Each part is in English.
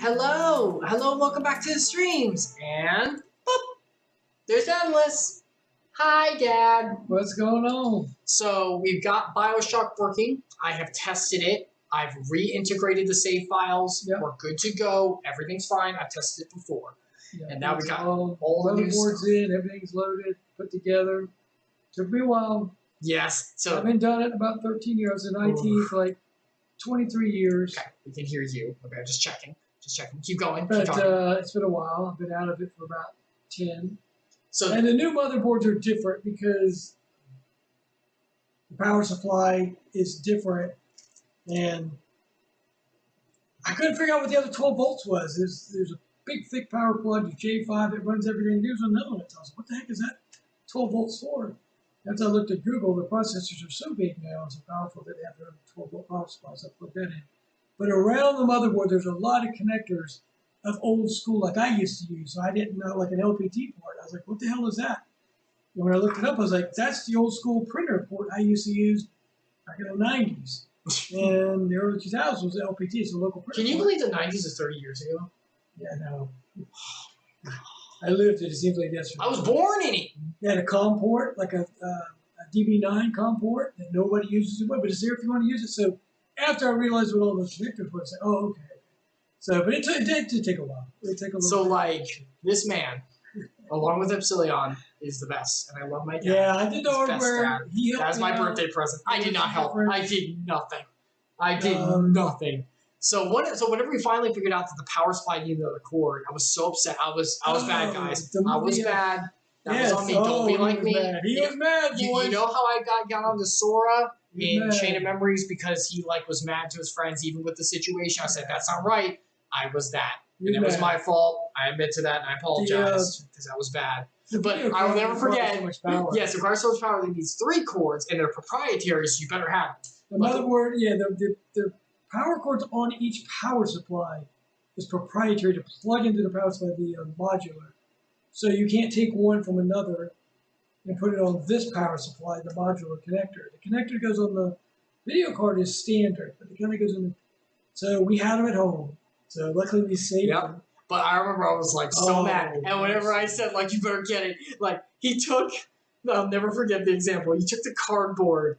Hello, welcome back to the streams. And boop, there's Dadalus. Hi, Dad. What's going on? So we've got Bioshock working. I have tested it. I've reintegrated the save files. Yep. We're good to go. Everything's fine. I've tested it before. Yeah, and now we got all the new motherboards stuff. in, everything's loaded, put together. Took me a while. Yes. So I've been done it about 13 years. I was in IT for like 23 years. Okay, we can hear you. Okay, just checking. Keep going. But Keep talking. it's been a while. I've been out of it for about 10. So And the new motherboards are different because the power supply is different. And I couldn't figure out what the other 12 volts was. There's a big, thick power plug, the J5 that runs everything. There's another one that tells me, what the heck is that 12 volts for? After I looked at Google, the processors are so big now and so powerful that they have their own 12 volt power supplies. I put that in. But around the motherboard, there's a lot of connectors of old school like I used to use. So I didn't know, like an LPT port. I was like, what the hell is that? And when I looked it up, I was like, that's the old school printer port I used to use back in the 90s. And the early 2000s was LPT, it's a local printer. Can you port. believe the 90s is 30 years ago? Yeah, no. I lived it. It seems like yesterday. I was born in it. They had a COM port, like a DB9 COM port that nobody uses it, but it's there if you want to use it. So after I realized what all those connectors were, I said, oh, okay. So, but it did take a while. It did take a little So, bit. like, this man, along with Epsilon, is the best. And I love my dad. Yeah, I did the He's best hardware. dad. He helped That's me my out. birthday present. I did not help. Different. I did nothing. I did nothing. So whenever we finally figured out that the power supply needed another cord, I was so upset. I was bad, guys. I was bad. That was on me. Don't be like me. He was mad, boys. You know how I got onto Sora in mad. Chain of Memories because he was mad to his friends even with the situation. I said that's not right. I was that. And it was my fault. I admit to that and I apologize because that was bad. But I will never forget. Yes, it requires so much power that it needs 3 cords and they're proprietary, so you better have them. The motherboard, the power cords on each power supply is proprietary to plug into the power supply, the modular. So you can't take one from another and put it on this power supply, the modular connector. The connector goes on the video card is standard, but it kind of goes in the... So we had them at home. So luckily we saved them. But I remember I was like so mad. And whenever I said like you better get it, like he took, I'll never forget the example. He took the cardboard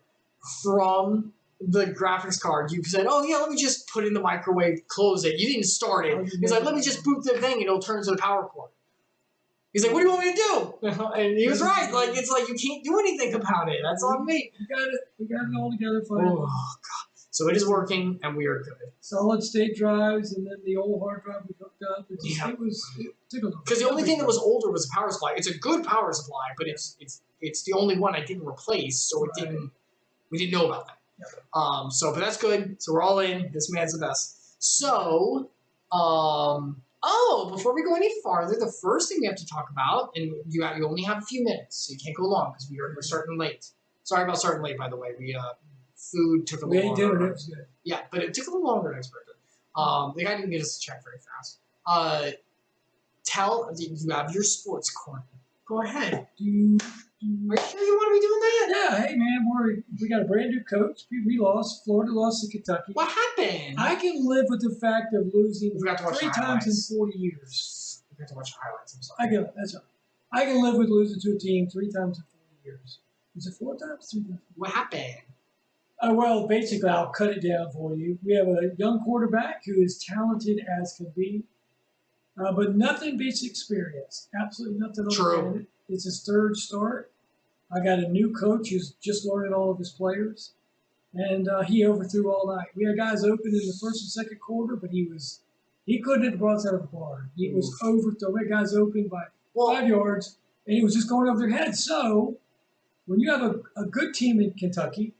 from the graphics card. You said, oh yeah, let me just put it in the microwave, close it. You didn't start it. He's like, let me just boot the thing and it'll turn to the power cord. He's like, what do you want me to do? And he was right. Like it's like you can't do anything about it. That's on me. We got it all together finally. Oh god. So it is working and we are good. Solid state drives and then the old hard drive we hooked up. It took a little. Because the only thing that was older was the power supply. It's a good power supply, but it's the only one I didn't replace, so we didn't know about that. Yep. But that's good. So we're all in. This man's the best. So, before we go any farther, the first thing we have to talk about, and you only have a few minutes, so you can't go long because we're starting late. Sorry about starting late, by the way. Food took a little longer. We ate dinner, it was good. Yeah, but it took a little longer than expected. The guy didn't get us to check very fast. You have your sports corner. Go ahead. Are you sure you want to be doing that? Yeah, hey man, we got a brand new coach. We lost. Florida lost to Kentucky. What happened? I can live with the fact of losing We forgot to watch 3 the times highlights. in 40 years. We have to watch the highlights. I'm sorry. I get it. That's all right. I can live with losing to a team 3 times in 40 years. Is it 4 times? 3 times? What happened? Well, basically, I'll cut it down for you. We have a young quarterback who is talented as can be, but nothing beats experience. Absolutely nothing on the planet. It's his 3rd start. I got a new coach who's just learning all of his players, and he overthrew all night. We had guys open in the 1st and 2nd quarter, but he couldn't hit the ball out of the barn. He was overthrown. We had guys open by 5 yards, and he was just going over their heads. So when you have a good team in Kentucky,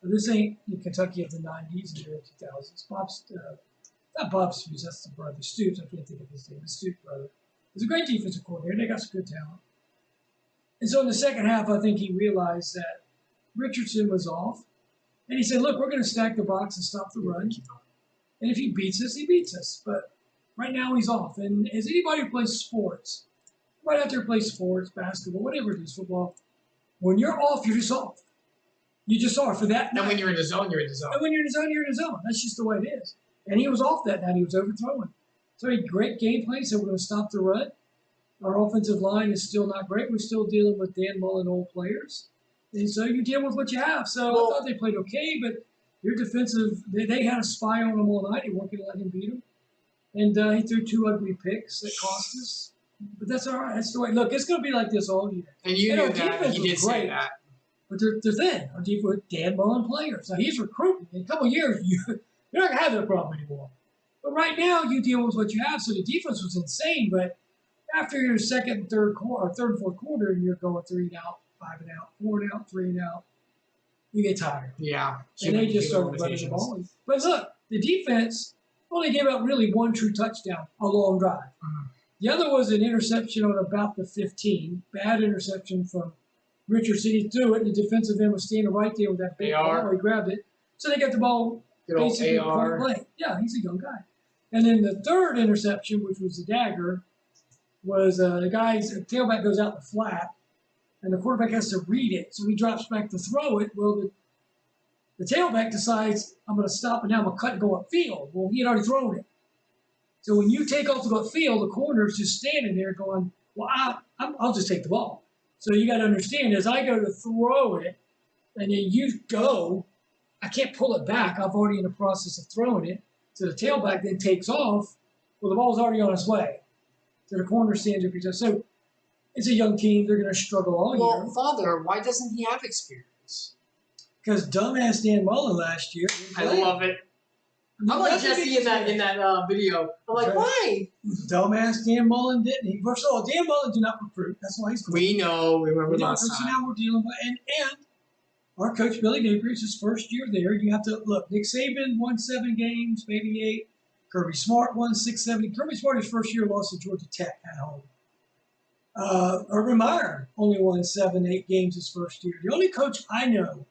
this ain't Kentucky of the 90s and early 2000s. Not Bob Stoops, that's the brother. Stoops, I can't think of his name. The Stoops brother. He's a great defensive coordinator. They got some good talent. And so in the second half, I think he realized that Richardson was off. And he said, look, we're going to stack the box and stop the run. And if he beats us, he beats us. But right now he's off. And as anybody who plays sports, right out there plays sports, basketball, whatever it is, football, when you're off, you're just off. You just are for that night. And when you're in the zone, you're in the zone. And when you're in the zone, you're in the zone. That's just the way it is. And he was off that night. He was overthrowing. So a great game plan. So we're going to stop the run. Our offensive line is still not great. We're still dealing with Dan Mullen old players. And so you deal with what you have. So I thought they played okay, but your defensive, they had a spy on them all night. They weren't going to let him beat them. And he threw 2 ugly picks that cost us. But that's all right. That's the way. Look, it's going to be like this all year. And you knew that. He did say that. But they're thin. Our defense with Dan Mullen players. Now, he's recruiting. In a couple of years, you're not going to have that problem anymore. But right now, you deal with what you have. So the defense was insane, but after your second and third and fourth quarter, and you're going 3 and out, 5 and out, 4 and out, 3 and out, you get tired. Yeah. And they just started running the ball. But look, the defense only gave up really 1 true touchdown, a long drive. Mm-hmm. The other was an interception on about the 15. Bad interception from Richardson. He threw it, and the defensive end was standing right there with that big ball. He grabbed it. So they got the ball basically point blank. Yeah, he's a young guy. And then the third interception, which was the dagger, was the guy's tailback goes out the flat, and the quarterback has to read it, so he drops back to throw it. Well, the tailback decides, I'm going to stop, and now I'm going to cut and go upfield. Well, he had already thrown it. So when you take off to go upfield, the corner's just standing there going, well, I'll just take the ball. So you got to understand, as I go to throw it, and then you go, I can't pull it back. I'm already in the process of throwing it. So the tailback then takes off. Well, the ball's already on its way. So the corner stands up. So it's a young team. They're going to struggle all year. Well, Father, why doesn't he have experience? Because dumbass Dan Mullen last year. I love it. I'm like Jesse in that video. I'm like, why? Dumbass Dan Mullen didn't. He first of all, Dan Mullen did not recruit. That's why he's. We know. Remember last time. So now we're dealing with and our coach Billy Napier, his first year there. You have to look. Nick Saban won 7 games, maybe 8. Kirby Smart won 6, 7. Kirby Smart, his first year, lost to Georgia Tech at home. Urban Meyer only won 7, 8 games his first year. The only coach I know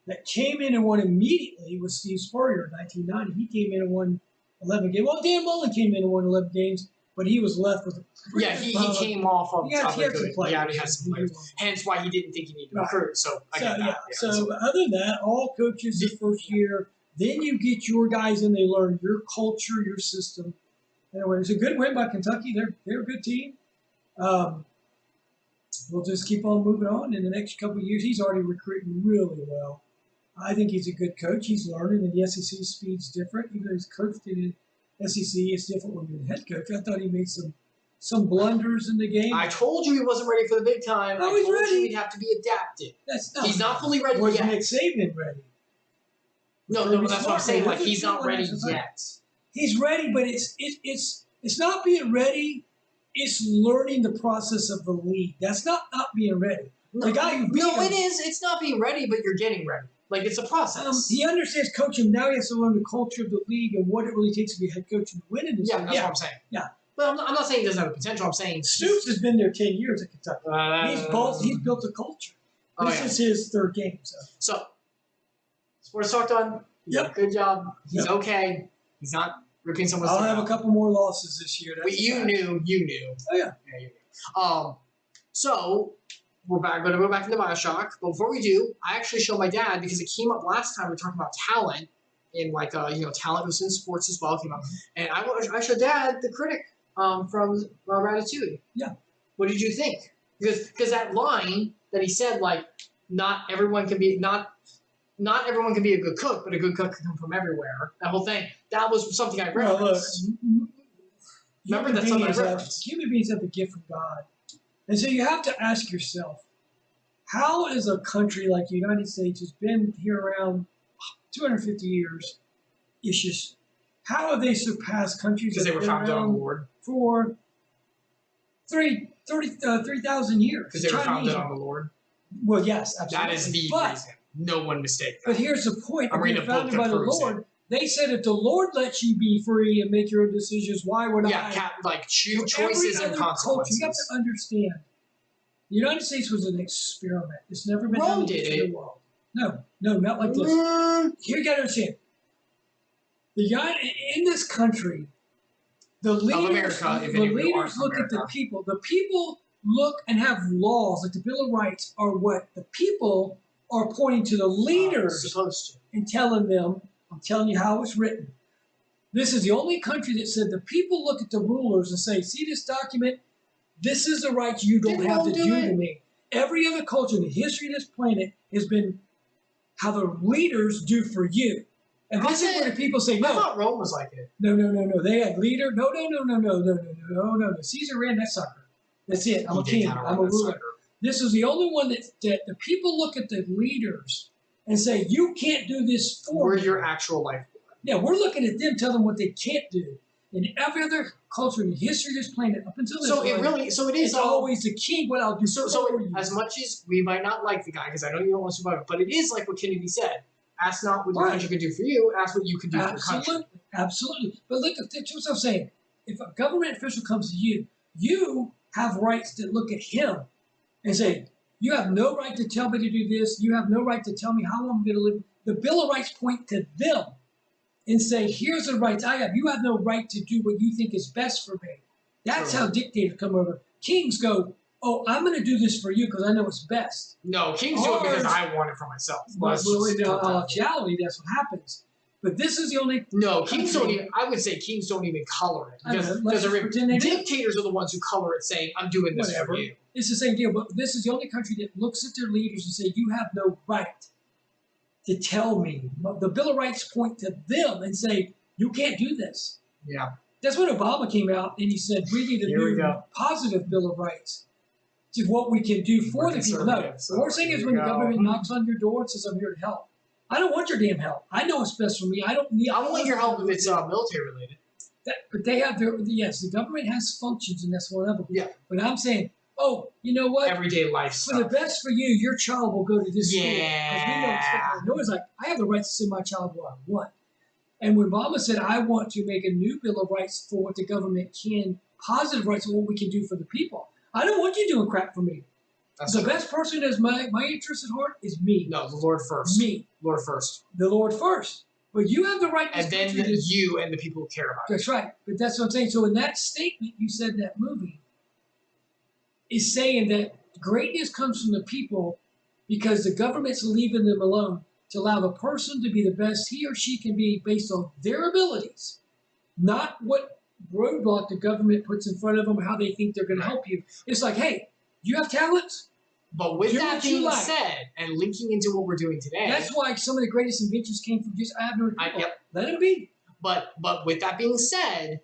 that came in and won immediately was Steve Spurrier in 1990. He came in and won 11 games. Well, Dan Mullen came in and won 11 games, but he was left with he came off of he had some players. Yeah, he had some players. Hence why he didn't think he needed to recruit. So I get that. Yeah, so other than that, all coaches the first year. Then you get your guys in, they learn your culture, your system. Anyway, it's a good win by Kentucky. They're a good team. We'll just keep on moving on. In the next couple of years, he's already recruiting really well. I think he's a good coach. He's learning, and the SEC speed's different. Even though he's coached in the SEC, it's different when you're the head coach. I thought he made some blunders in the game. I told you he wasn't ready for the big time. No, he's ready. He'd have to be adapted. He's not fully ready yet. Was Nick Saban ready? No, that's what I'm saying. Like, he's not ready yet. He's ready, but it's not being ready. It's learning the process of the league. That's not being ready. The guy who it is. It's not being ready, but you're getting ready. Like, it's a process. He understands coaching. Now he has to learn the culture of the league and what it really takes to be a head coach and to win in this league. That's what I'm saying. Yeah. But I'm not saying he doesn't have the potential. I'm saying Stoops has been there 10 years at Kentucky. He's built a culture. This is his 3rd game. So Sports Talk done. Yep. Good job. He's okay. He's not ripping someone's I'll have a couple more losses this year. You knew. Oh, yeah. You knew. So we're going to go back into Bioshock. But before we do, I actually showed my dad because it came up last time we were talking about talent. And talent was in sports as well. Came up. And I showed Dad the critic from Ratatouille. Yeah. What did you think? Because that line that he said, like, not everyone can be a good cook, but a good cook can come from everywhere. That whole thing. That was something I referenced. Remember, that's something I referenced. Human beings have a gift from God. And so you have to ask yourself, how is a country like the United States, who's been here around 250 years, how have they surpassed countries that have been founded on the Lord for 3,000 years? Because they were founded on the Lord. Well, yes, absolutely. That is the reason. No one mistake that. But here's the point. I'm reading a book founded by the Lord. They said if the Lord lets you be free and make your own decisions, why would I? Yeah, choices and consequences. You have to understand. The United States was an experiment. It's never been done in the world. No, not like this. Here you got to understand. In this country, the leaders look at the people. The people look and have laws, like the Bill of Rights, are what the people are pointing to the leaders supposed to and telling them, I'm telling you how it's written. This is the only country that said the people look at the rulers and say, see this document? This is the rights you don't have to do to me. Every other culture in the history of this planet has been how the leaders do for you. And this is where the people say, no. I thought Rome was like it. No. They had leader. No. Caesar ran that sucker. That's it. I'm a king. I'm a ruler. This is the only one that the people look at the leaders and say, you can't do this for me. We're your actual life. Yeah, we're looking at them, tell them what they can't do. In every other culture in the history of this planet, up until this point, it's always the king. What I'll do. So as much as we might not like the guy, because I know you don't want to survive it, but it is like what Kennedy said. Ask not what your country can do for you. Ask what you can do for your country. Absolutely. But look, that's what I'm saying. If a government official comes to you, you have rights to look at him and say, you have no right to tell me to do this. You have no right to tell me how I'm going to live. The Bill of Rights point to them and say, here's the rights I have. You have no right to do what you think is best for me. That's how dictators come over. Kings go, oh, I'm going to do this for you because I know it's best. No, kings do it because I want it for myself. Well, in actuality, that's what happens. But this is the only... No, kings don't even... I would say kings don't even color it. Because dictators are the ones who color it saying, I'm doing this for you. It's the same deal. But this is the only country that looks at their leaders and say, you have no right to tell me. The Bill of Rights point to them and say, you can't do this. Yeah. That's when Obama came out and he said, we need a new positive Bill of Rights to what we can do for the people. No, the worst thing is when the government knocks on your door and says, I'm here to help. I don't want your damn help. I know what's best for me. I don't want your help if it's military related. But they have their, yes, the government has functions and that's one of them. Yeah. But I'm saying, oh, you know what? Everyday life stuff. For the best for you, your child will go to this school. Yeah. No one's like, I have the right to send my child where I want. And when Obama said, I want to make a new Bill of Rights for what the government can, positive rights of what we can do for the people. I don't want you doing crap for me. That's the best person that has my interest at heart is me. No, the Lord first. Me. Lord first. The Lord first. But you have the right. And then you and the people who care about it. That's right. But that's what I'm saying. So in that statement you said in that movie is saying that greatness comes from the people because the government's leaving them alone to allow the person to be the best he or she can be based on their abilities, not what roadblock the government puts in front of them, how they think they're going to help you. It's like, hey, you have talents? But with that being said, and linking into what we're doing today, that's why some of the greatest inventions came from just abnormal people. Let them be. But with that being said,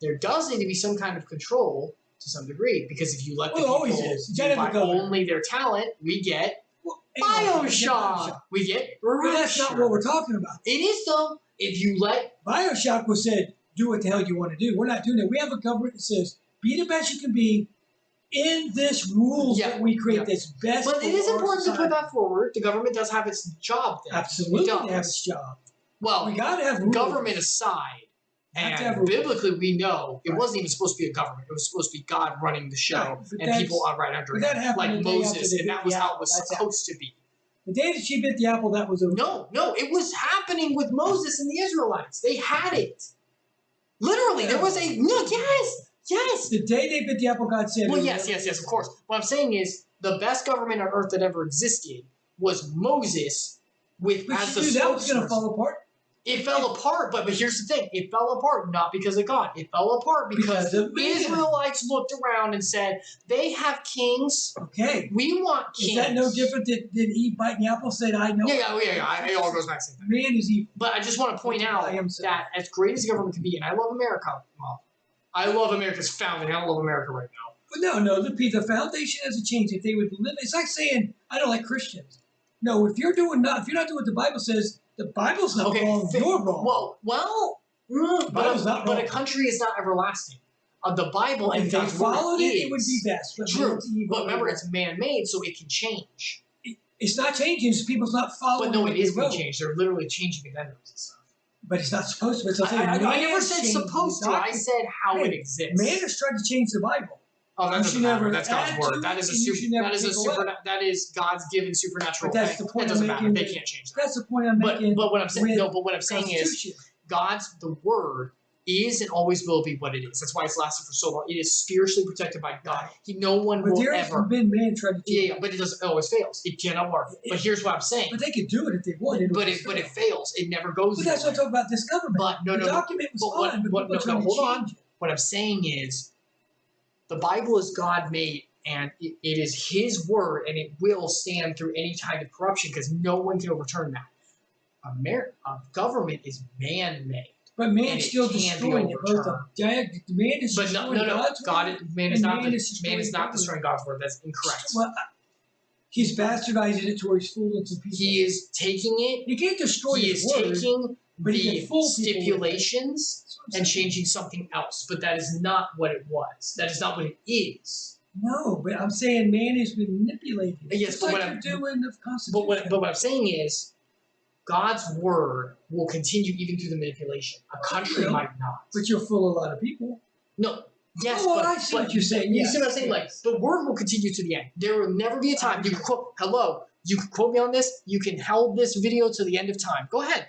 there does need to be some kind of control to some degree because if you let the people do by only their talent, we get Bioshock. We get But that's not what we're talking about. It is though. If you let Bioshock was said, do what the hell you want to do. We're not doing that. We have a government that says, be the best you can be. In this rules that we create this best. But it is important to put that forward. The government does have its job there. Absolutely, it has its job. Well, we got to have rules. Government aside, and biblically we know it wasn't even supposed to be a government. It was supposed to be God running the show and people are right under him, like Moses, and that was how it was supposed to be. The day that she bit the apple, that was over. No, it was happening with Moses and the Israelites. They had it. Literally, there was Yes. The day they bit the apple, God said. Well, yes, of course. What I'm saying is the best government on earth that ever existed was Moses as the spokesperson. That was going to fall apart. It fell apart, but here's the thing. It fell apart not because of God. It fell apart because the Israelites looked around and said, they have kings. Okay. We want kings. Is that no different than Eve biting the apple said, I know? Yeah. It all goes back to that. Man is evil. But I just want to point out that as great as the government can be, and I love America, well, I love America's founding. I don't love America right now. But no, the foundation hasn't changed. If they would live, it's like saying, I don't like Christians. No, if you're not doing what the Bible says, the Bible's not wrong. You're wrong. But a country is not everlasting. The Bible and if they followed it would be best. But true. But remember, it's man-made, so it can change. It's not changing. People's not following. But no, it is going to change. They're literally changing the vendors and stuff. But it's not supposed to. I never said supposed to. I said how it exists. Man has tried to change the Bible. Oh, that doesn't matter. That's God's word. That is God's given supernatural. But that's the point. That doesn't matter. They can't change that. That's the point I'm making. But what I'm saying is, the word is and always will be what it is. That's why it's lasted for so long. It is spiritually protected by God. No one but will there ever. has been man trying to do Yeah, but it always fails. It cannot work. But here's what I'm saying. But they could do it if they wanted. But it fails. It never goes. But that's what I'm talking about. This government. But the document was fine, but hold on. What I'm saying is, the Bible is God made, and it is His word, and it will stand through any kind of corruption because no one can overturn that. A government is man-made. But man's still destroying it. Both man is destroying God's word. Man is not destroying God's word. That's incorrect. Well, he's bastardizing it to where he's fooling some people. He is taking it. He can't destroy his word. He is taking but the stipulations and changing something else. But that is not what it was. That is not what it is. No, but I'm saying man is manipulated. Yes, but what I'm doing the Constitution. But what I'm saying is, God's word will continue even through the manipulation. A country might not. But you'll fool a lot of people. No. Yes, but I see what you're saying. You see what I'm saying? Like, the word will continue to the end. There will never be a time you can quote. Hello, you can quote me on this. You can hold this video to the end of time. Go ahead.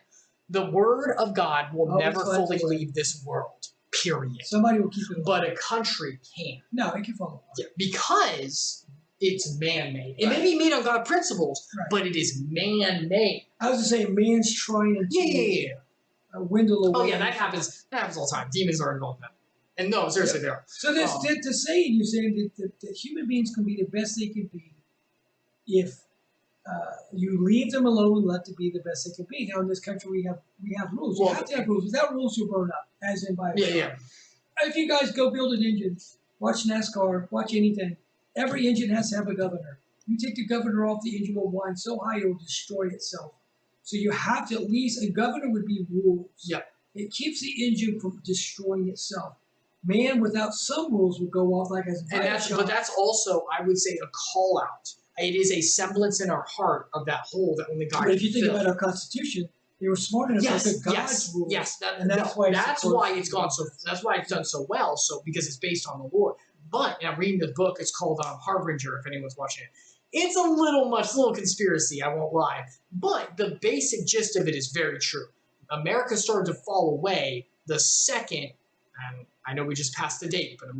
The word of God will never fully leave this world. Period. Somebody will keep it. But a country can. No, it can fall apart. Yeah, because it's man-made. It may be made on God principles, but it is man-made. I was just saying, man's trying to dwindle away. Oh yeah, that happens. That happens all the time. Demons are involved in that. And no, seriously, they are. So this the saying you're saying that human beings can be the best they can be if you leave them alone and let them be the best they can be. Now in this country we have rules. You have to have rules. Without rules you'll burn up, as in Bioshock. Yeah. If you guys go build an engine, watch NASCAR, watch anything, every engine has to have a governor. You take the governor off, the engine will wind so high it will destroy itself. So you have to at least, a governor would be rules. Yeah. It keeps the engine from destroying itself. Man without some rules would go off like as Bioshock. But that's also, I would say, a call out. It is a semblance in our heart of that hole that only God can fill. But if you think about our Constitution, they were smart enough to look at God's rules. Yes, that's why it's gone so. That's why it's done so well. So because it's based on the Lord. But and I'm reading the book. It's called Harbinger. If anyone's watching it, it's a little conspiracy. I won't lie. But the basic gist of it is very true. America started to fall away the second. And I know we just passed the date, but I'm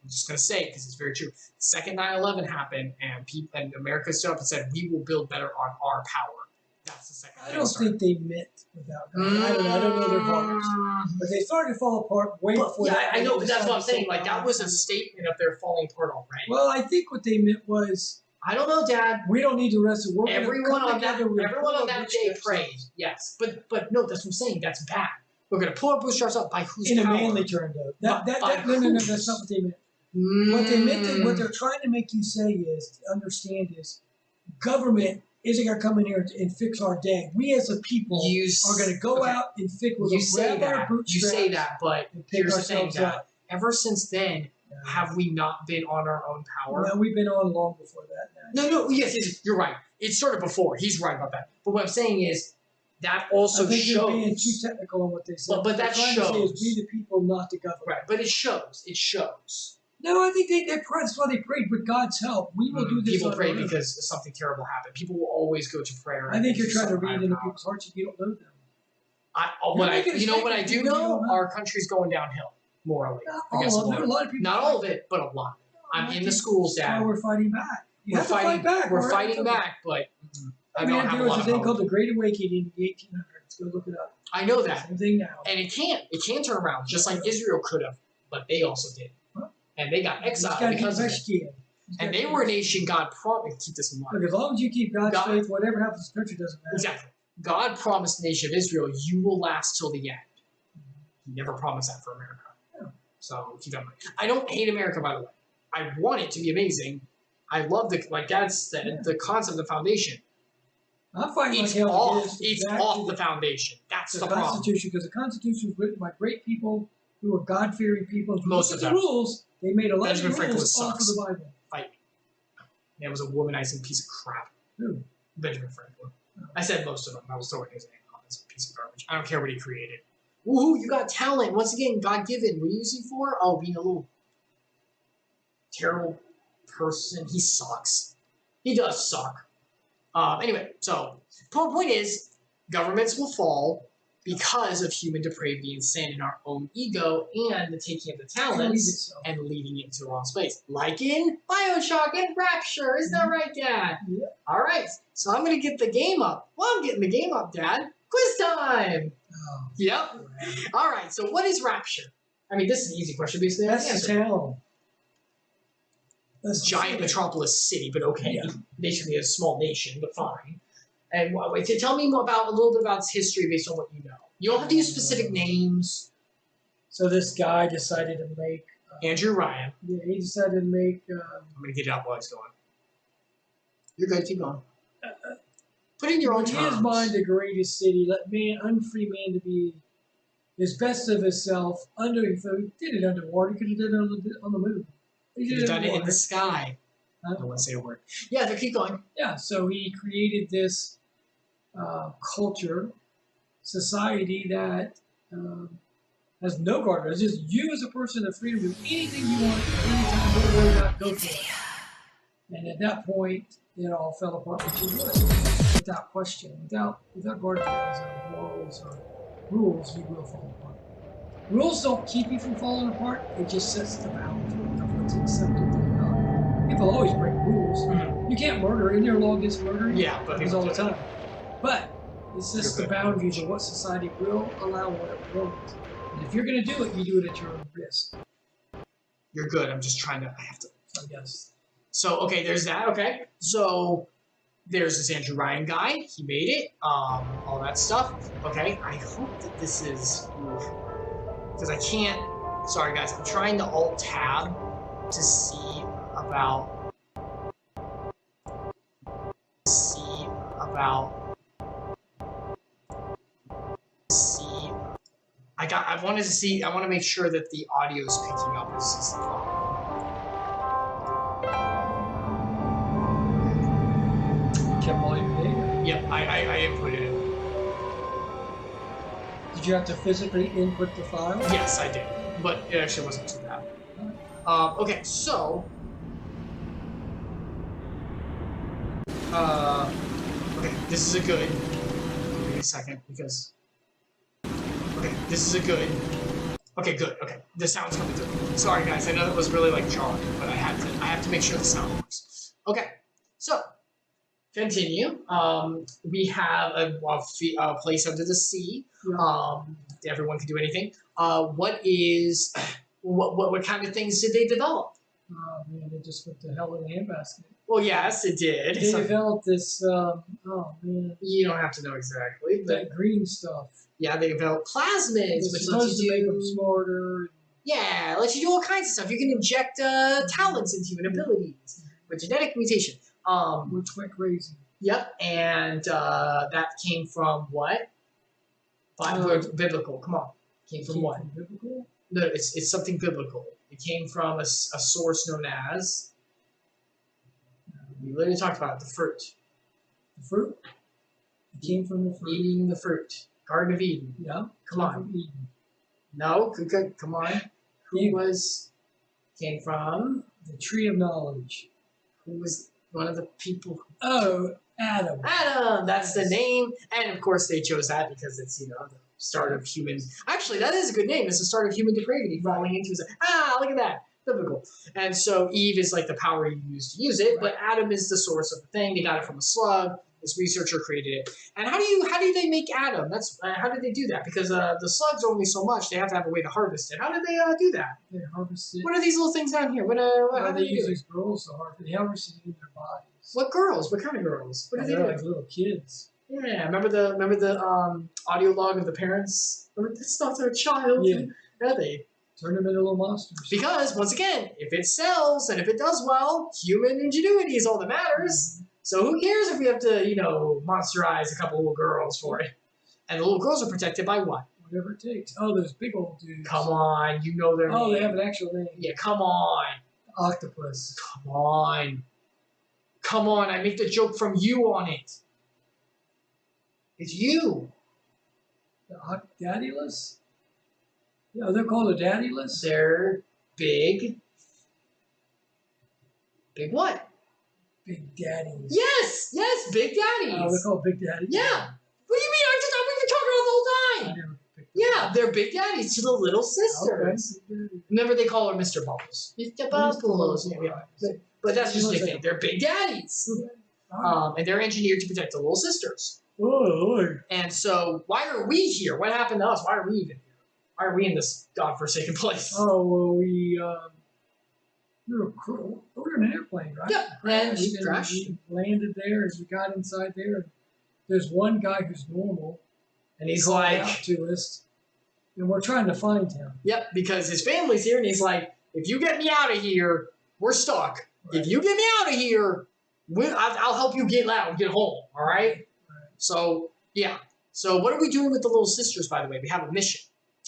just going to say it because it's very true. The second 9/11 happened, and America stood up and said, "We will build better on our power." That's the second. I don't think they meant without God. I don't know their hearts, but they started to fall apart way before. Yeah, I know, but that's what I'm saying. Like that was a statement of their falling apart already. Well, I think what they meant was, I don't know, Dad. We don't need the rest of the world. Everyone on that day prayed. Yes, but no, that's what I'm saying. That's bad. We're going to pull our bootstraps up by whose in power? In a manly term, though. No, that's not what they meant. What they meant, what they're trying to make you say is, understand is, government isn't going to come in here and fix our day. We as a people are going to go out and fix. You say that, but here's the thing, Dad. Ever since then, have we not been on our own power? No, we've been on long before that. No, yes, you're right. It started before. He's right about that. But what I'm saying is, that also shows. You're being too technical on what they said. But that shows. Is we the people, not the government. Right, but it shows. It shows. No, I think that's why they prayed. With God's help, we will do this. People pray because something terrible happened. People will always go to prayer. I think you're trying to read into people's hearts if you don't know them. What I do know, our country's going downhill morally. There are a lot of people. Not all of it, but a lot. I'm in the schools, Dad. We're fighting back. We're fighting back, but. There was a thing called the Great Awakening in the 1800s. Go look it up. I know that. Same thing now. And it can turn around, just like Israel could have, but they also did. And they got exiled because of it. And they were a nation God promised. Keep this in mind. Look, as long as you keep God's faith, whatever happens to the country doesn't matter. Exactly. God promised the nation of Israel, you will last till the end. He never promised that for America. Yeah. So keep that in mind. I don't hate America, by the way. I want it to be amazing. I love like Dad said, the concept of the foundation. I'm fighting it's off the foundation. That's the problem. Constitution, because the Constitution was written by great people who are God-fearing people. Most of the rules, they made a lot of Franklin rules off of sucks. the Bible. Fight me. That was a womanizing piece of crap. Who? Benjamin Franklin. Oh. I said most of them. I was throwing his name on as a piece of garbage. I don't care what he created. Woohoo, you got talent. Once again, God-given. What are you using for? Oh, being a little terrible person. He sucks. He does suck. Anyway, so the point is, governments will fall because of human depravity and sin in our own ego and the taking of the talents and leading it into the wrong space. Like in Bioshock and Rapture. Is that right, Dad? Yeah. All right. So I'm going to get the game up. Well, I'm getting the game up, Dad. Quiz time. Oh, Yep. Wow. All right. So what is Rapture? I mean, this is an easy question. Basically, that's the town. That's giant metropolis city, but okay. Yeah. Basically a small nation, but fine. And wait, tell me more about a little bit about its history based on what you know. You don't have to use specific names. So this guy decided to make Andrew Ryan. Yeah, he decided to make. I'm gonna get it out while he's going. You're good. Keep going. Put in your own terms. His mind, the greatest city. Let man, unfree man, to be his best of himself. Under he did it underwater. He could have done it on the moon. He could have done it in the sky. I don't want to say a word. Yeah, keep going. Yeah, so he created this culture, society that has no guardrails. It's just you as a person have freedom to do anything you want, anytime, don't worry about, go for it. And at that point, it all fell apart without question, without guardrails or morals or rules, you will fall apart. Rules don't keep you from falling apart, it just sets the boundary of what's acceptable. People always break rules. Mm-hmm. You can't murder. In your law against murder? Yeah, but happens all the time. But it's just the boundaries of what society will allow, what it won't. And if you're going to do it, you do it at your own risk. You're good. I'm just trying to. I have to. So yes. So okay, there's that. Okay, so there's this Andrew Ryan guy. He made it. All that stuff. Okay, I hope that this is because I can't. Sorry guys, I'm trying to Alt Tab to see about I wanted to see. I want to make sure that the audio is picking up. This is the problem. Kept all your data. Yep, I input it in. Did you have to physically input the file? Yes, I did, but it actually wasn't too bad. Okay, so. Okay, this is a good. Give me a second because. Okay, this is a good. Okay, good. Okay, the sound's coming through. Sorry, guys. I know that was really like jarring, but I have to make sure the sound works. Okay, so continue. We have a place under the sea. Everyone can do anything. What kind of things did they develop? Oh man, they just went to hell in a handbasket. Well, yes, it did. They developed this. Oh man, you don't have to know exactly. But that green stuff. Yeah, they developed plasmids, which lets you make them smarter. Yeah, it lets you do all kinds of stuff. You can inject talents into you and abilities with genetic mutation. Which went crazy. Yep, and that came from what? Biblical. Come on, came from what? From biblical? No, it's something biblical. It came from a source known as. We literally talked about it, the fruit. The fruit? It came from the fruit. Eating the fruit. Garden of Eden. Yeah. Come on. From Eden. No, good. Come on. Came from the tree of knowledge. Who was one of the people? Oh, Adam. Adam. That's the name, and of course they chose that because it's the start of human. Actually, that is a good name. It's the start of human depravity falling into. Look at that. Biblical. And so Eve is like the power you use to use it, but Adam is the source of the thing. They got it from a slug. This researcher created it. And how do they make Adam? That's how did they do that? Because the slugs are only so much. They have to have a way to harvest it. How did they do that? They harvest it. What are these little things down here? How they use these girls to harvest? They harvest it in their bodies. What girls? What kind of girls? What are they doing? Like little kids. Yeah, remember the audio log of the parents? That's not their child. Yeah. Yeah, they turn them into little monsters. Because once again, if it sells and if it does well, human ingenuity is all that matters. Mm-hmm. So who cares if we have to, monsterize a couple little girls for it? And the little girls are protected by what? Whatever it takes. Oh, those big old dudes. Come on, you know their name. Oh, they have an actual name. Yeah, come on. Octopus. Come on. Come on, I make the joke from you on it. It's you. The Dadalus? Yeah, they're called the Dadalus? They're big. Big what? Big daddies. Yes, big daddies. Oh, they're called big daddies? Yeah. What do you mean? We've been talking about the whole time. I know. Yeah, they're big daddies to the little sisters. Okay. Remember, they call her Mr. Bubbles. Mr. Bubbles. Yeah. But that's just a nickname. They're big daddies. And they're engineered to protect the little sisters. Oh, Lord. And so, why are we here? What happened to us? Why are we even here? Why are we in this godforsaken place? Oh, well, we were in an airplane, right? Yeah, and we crashed. We landed there. As we got inside there, there's one guy who's normal. And he's called like, out to us, and we're trying to find him. Yep, because his family's here, and he's like, if you get me out of here, we're stuck. Right. If you get me out of here, I'll help you get home, all right? So, yeah. So what are we doing with the little sisters, by the way? We have a mission.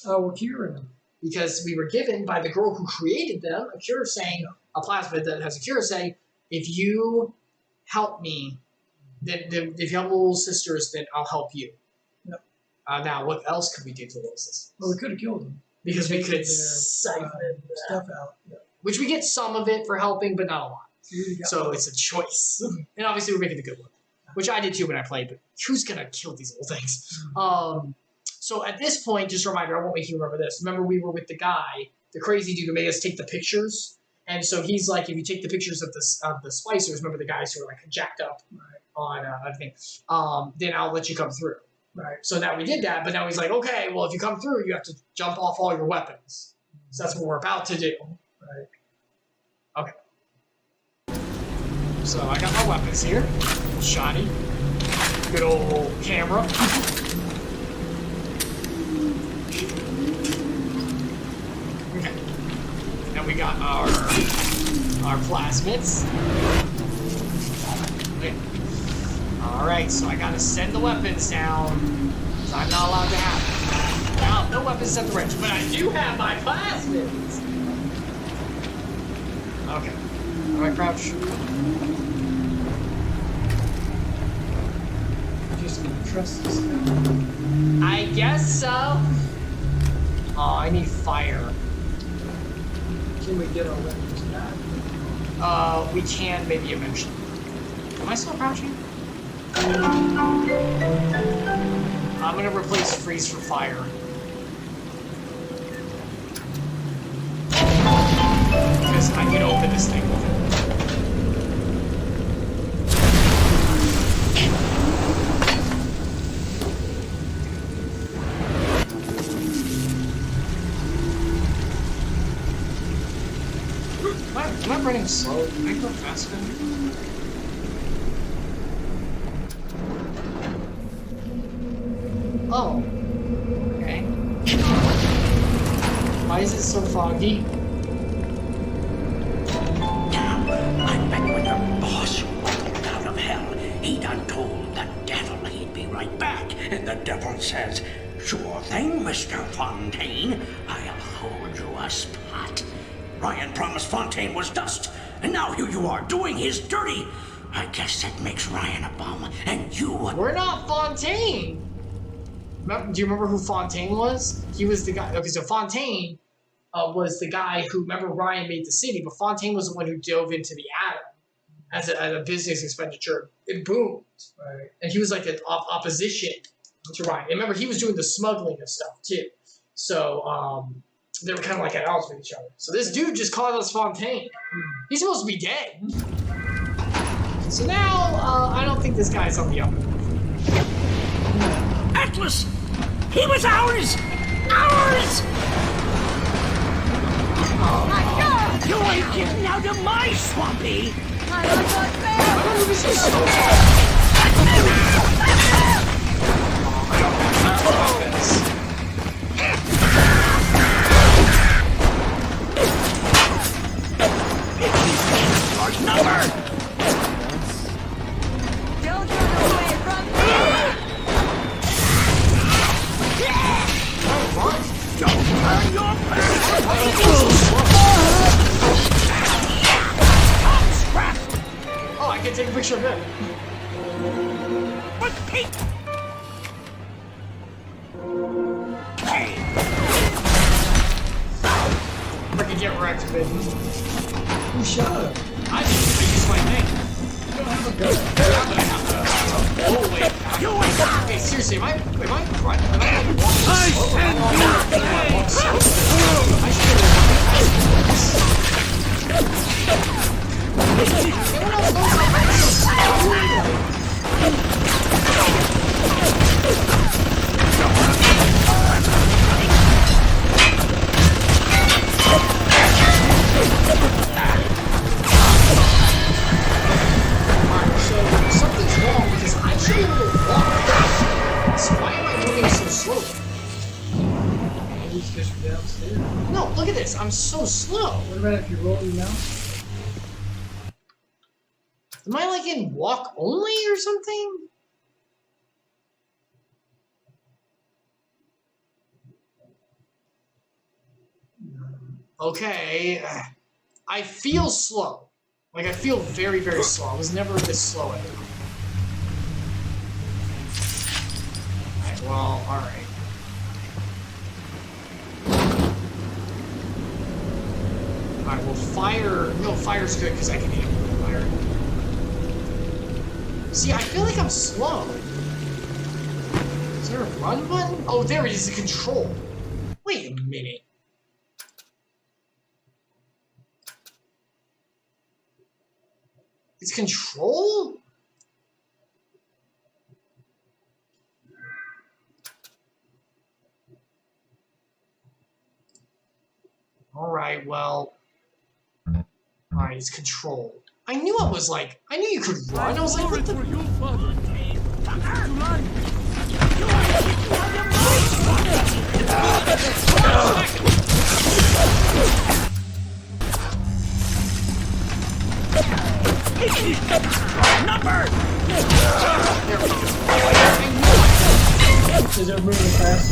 We're curing them. Because we were given by the girl who created them a cure saying, a plasmid that has a cure saying, if you help me, then if you help the little sisters, then I'll help you. Yep. Now, what else could we do to the little sisters? Well, we could have killed them. Because we could siphon stuff out. Yeah. Which we get some of it for helping, but not a lot. So it's a choice. And obviously we're making the good one. Which I did too when I played, but who's going to kill these little things? So at this point, just a reminder, I won't make you remember this. Remember we were with the guy, the crazy dude who made us take the pictures? And so he's like, if you take the pictures of the splicers, remember the guys who are like jacked up on everything, then I'll let you come through. Right. So now we did that, but now he's like, okay, well, if you come through, you have to jump off all your weapons. So that's what we're about to do. Right. Okay. So I got my weapons here. Shiny. Good old camera. Okay. Now we got our plasmids. Okay. Alright, so I gotta send the weapons down. So I'm not allowed to have them. No weapons at the wrench, but I do have my plasmids. Okay. Alright, crouch. Just gonna trust this guy. I guess so. Oh, I need fire. Can we get our weapons back? We can maybe eventually. Am I still crouching? I'm gonna replace freeze for fire. Because I can open this thing with it. Am I running slow? Can I go faster? Oh. Okay. Why is it so foggy? I bet when your boss rolled out of hell, he done told the devil he'd be right back. And the devil says, sure thing, Mr. Fontaine. I'll hold you a spot. Ryan promised Fontaine was dust, and now here you are doing his dirty. I guess that makes Ryan a bum, and you a... We're not Fontaine! Do you remember who Fontaine was? He was the guy... Okay, so Fontaine was the guy who... Remember Ryan made the city, but Fontaine was the one who dove into the atom as a business expenditure. It boomed. Right. And he was like an opposition to Ryan. And remember, he was doing the smuggling of stuff, too. So, they were kind of like at odds with each other. So this dude just called us Fontaine. He's supposed to be dead. So now, I don't think this guy's on the up. Atlas! He was ours! Ours! Oh my God! You ain't getting out of my swampy! I was not fair! Large number! Don't run away from me! Don't turn your back! Oh, I can take a picture of him. But Pete! Hey! Freaking get wrecked, baby. Who shot him? I used my name. You don't have a gun. Oh, wait. You ain't got Hey, seriously, am I right? Am I No, look at this. I'm so slow. What about if you roll your mouse? Am I like in walk only or something? Okay. I feel slow. Like, I feel very, very slow. I was never this slow ever. Alright, well, alright. Alright, well, fire... No, fire's good because I can handle fire. See, I feel like I'm slow. Is there a run button? Oh, there it is, the control. Wait a minute. It's control? Alright, well... Alright, it's control. I knew I was like... I knew you could run. I was like, what the... Number! Is it moving fast?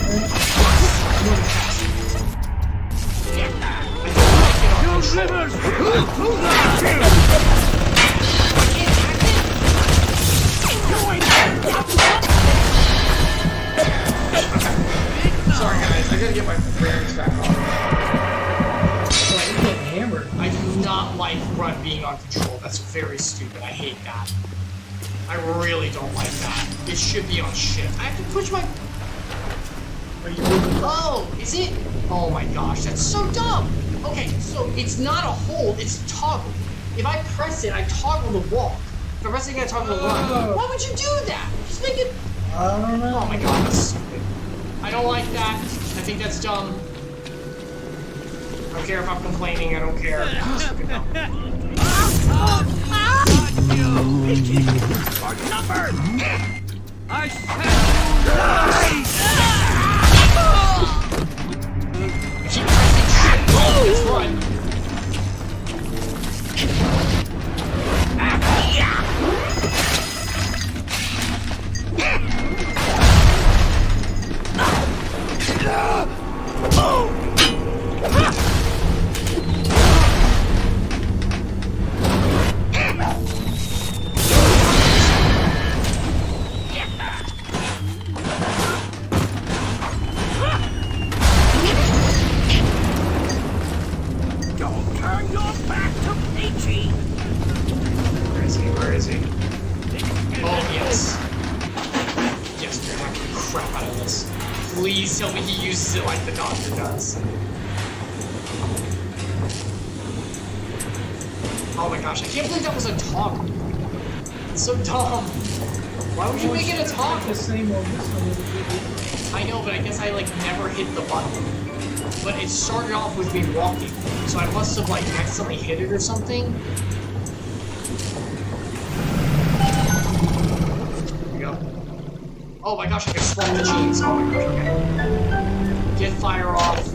Sorry guys, I gotta get my bearings back on. I'm getting hammered. I do not like run being on control. That's very stupid. I hate that. I really don't like that. It should be on shift. I have to push my... Are you moving? Oh, is it? Oh my gosh, that's so dumb. Okay, so it's not a hold, it's a toggle. If I press it, I toggle the walk. If I press it again, I toggle the run. Why would you do that? Just make it... I don't know. Oh my god, that's stupid. I don't like that. I think that's dumb. I don't care if I'm complaining, I don't care. It's fucking dumb. Peachy! Or number! I Keep pressing shit. Let's run. Don't turn your back to Peachy! Where is he? Where is he? Oh, yes. Yes, we're hacking the crap out of this. Please tell me he uses it like the doctor does. Oh my gosh, I can't believe that was a toggle. It's so dumb. Why would you make it a toggle? The same on this one. I know, but I guess I like never hit the button. But it started off with me walking, so I must have like accidentally hit it or something. Here we go. Oh my gosh, I can swap the jeans. Oh my gosh, okay. Get fire off.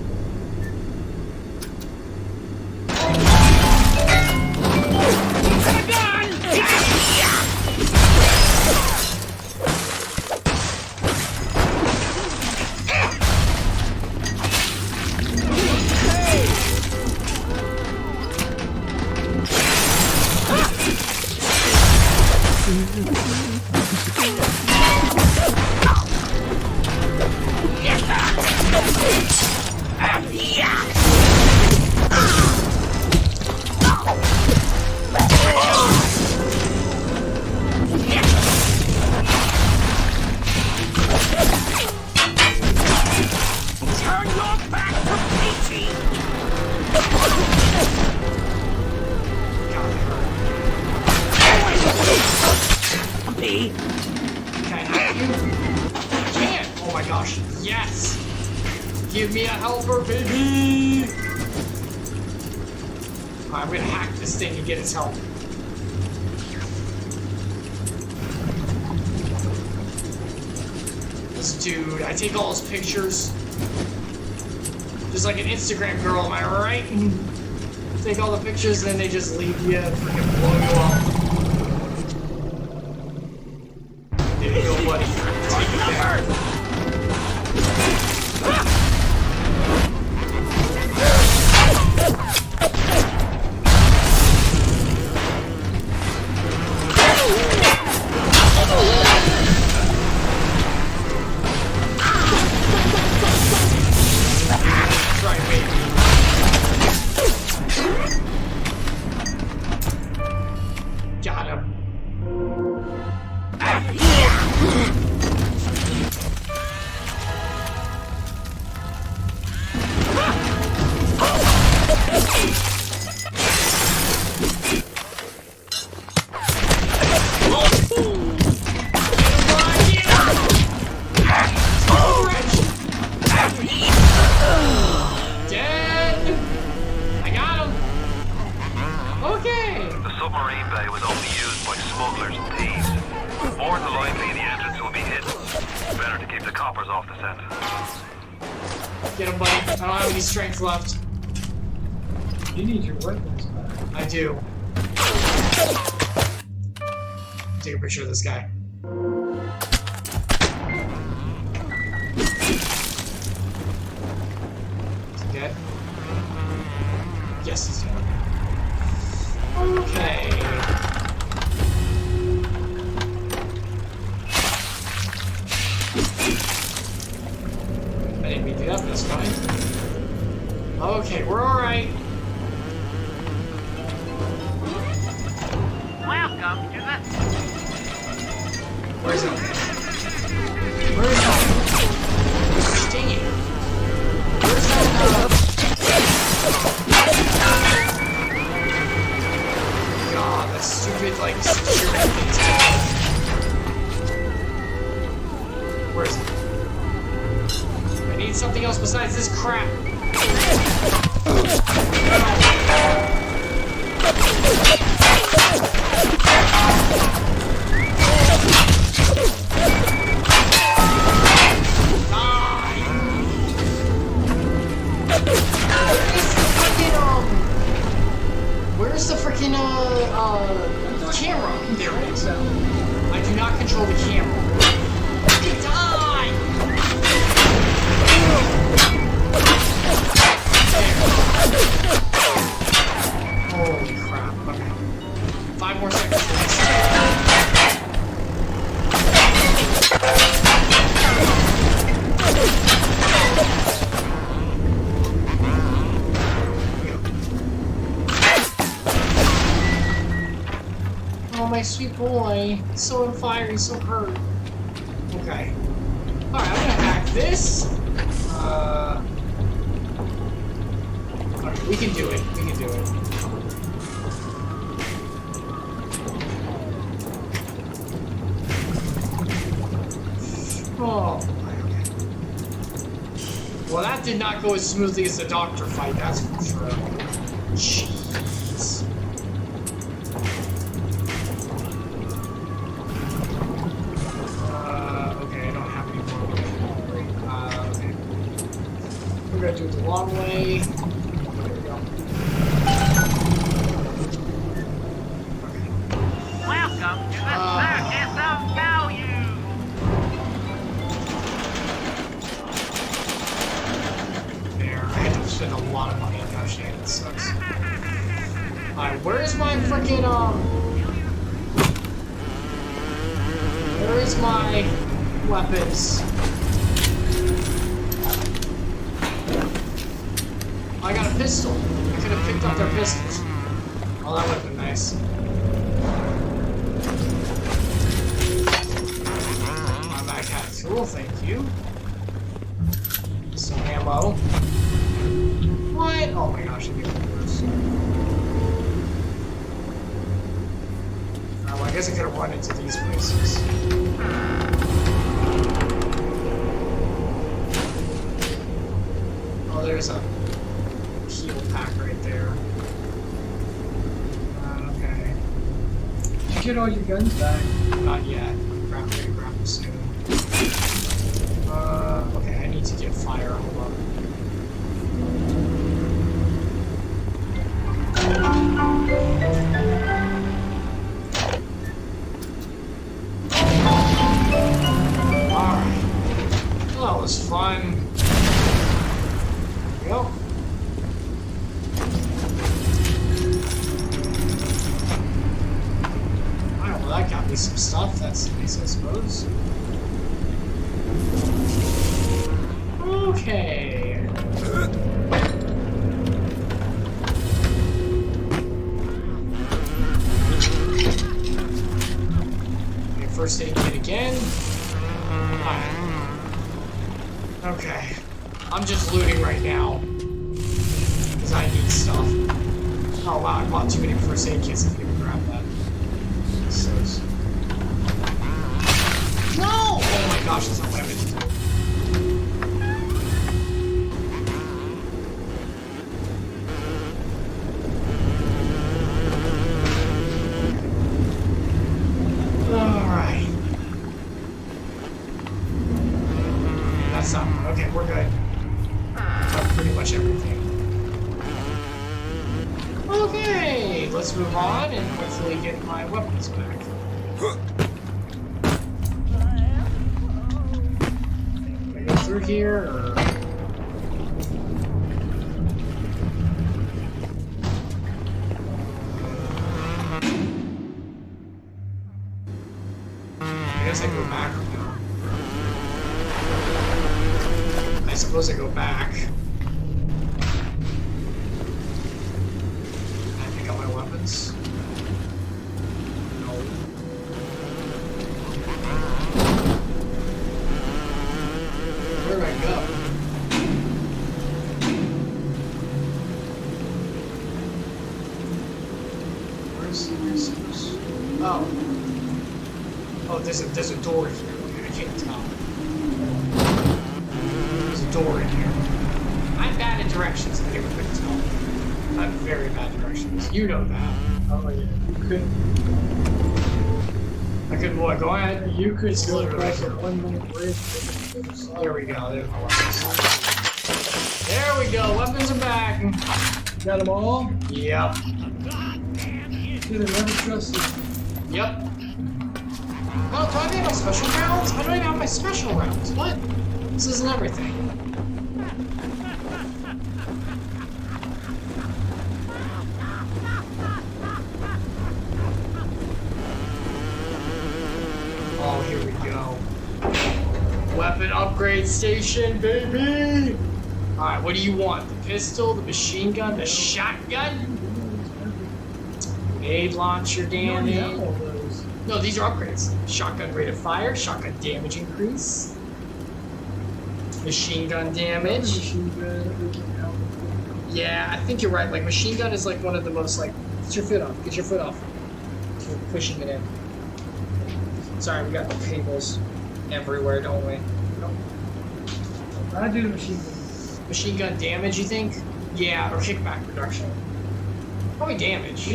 gosh. Yes! Give me a helper, baby! Alright, I'm gonna hack this thing and get its help. This dude, I take all his pictures. Just like an Instagram girl, am I right? Take all the pictures and then they just leave you and freaking blow you up. There you go, buddy. Take it there. Got him. Get him, buddy. I don't have any strength left. You need your weapons back. I do. Take a picture of this guy. Is he dead? Yes, he's dead. Okay. I didn't mean to do that, but that's fine. Okay, we're alright. Welcome to the... Where's it? Where is it? Dang it. Where's that? God, that stupid, like, security thing. Where is it? I need something else besides this crap. Where's the freaking camera? There it is. I do not control the camera. Die! Holy crap. Okay. 5 more seconds. Oh, my sweet boy. He's so on fire, he's so hurt. Okay. Alright, I'm gonna hack this. Alright, we can do it. We can do it. Oh, okay. Well, that did not go as smoothly as the doctor fight, that's for sure. Jeez. Okay, I don't have any more. Okay. We're gonna do it the long way. There we go. Okay. Welcome to the circus of value! There, I had to spend a lot of money on that shit. It sucks. Alright, where's my freaking, where is my weapons? I got a pistol. I could have picked up their pistols. Oh, that would have been nice. My backpack tool, thank you. Some ammo. What? Oh my gosh, I need this. Well, I guess I could have run into these places. there's a heal pack right there. Okay. Did you get all your guns back? Not yet. I'm gonna grab them soon. Okay, I need to get fire. Hold on. Alright. That was fun. There we go. Alright, well that got me some stuff. That's nice, I suppose. Okay. Okay, first aid kit again. Alright. Okay. I'm just looting right now. Because I need stuff. Oh wow, I bought too many first aid kits if you can grab that. So... No! Oh my gosh, that's a weapon. Alright. That's not... Okay, we're good. That's pretty much everything. Okay, let's move on and hopefully get my weapons back. Can I go through here, or... I guess I go back or no? I suppose I go back. I pick up my weapons. No. Where do I go? Where's oh. Oh, there's a door here. Okay, I can't tell. There's a door in here. I'm bad at directions, if anyone couldn't tell. I'm very bad at directions. You know that. Oh yeah. You could. I could what? Go ahead. You could go Literally. across a 1 minute bridge. There we go. There's my weapons. There we go. Weapons are back. Got them all? Yep. Should have never trusted. Yep. Oh, do I have my special rounds? How do I have my special rounds? What? This isn't everything. Oh, here we go. Weapon upgrade station, baby! Alright, what do you want? The pistol, the machine gun, the shotgun? Grenade launcher damage. All those. No, these are upgrades. Shotgun rate of fire, shotgun damage increase, machine gun damage. Machine gun, Yeah, I think you're right. Like, machine gun is like one of the most, like, get your foot off. Get your foot off. You're pushing it in. Sorry, we got the cables everywhere, don't we? I do the machine gun. Machine gun damage, you think? Yeah, or kickback reduction. Probably damage.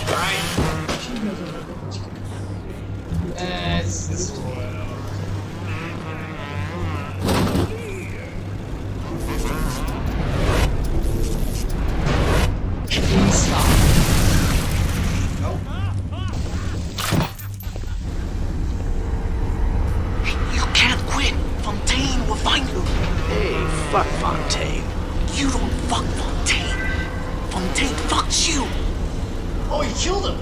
Alright. Machine guns are like much It's please stop. Nope. You can't quit. Fontaine will find you. Hey, fuck Fontaine. You don't fuck Fontaine. Fontaine fucks you. Oh, he killed him!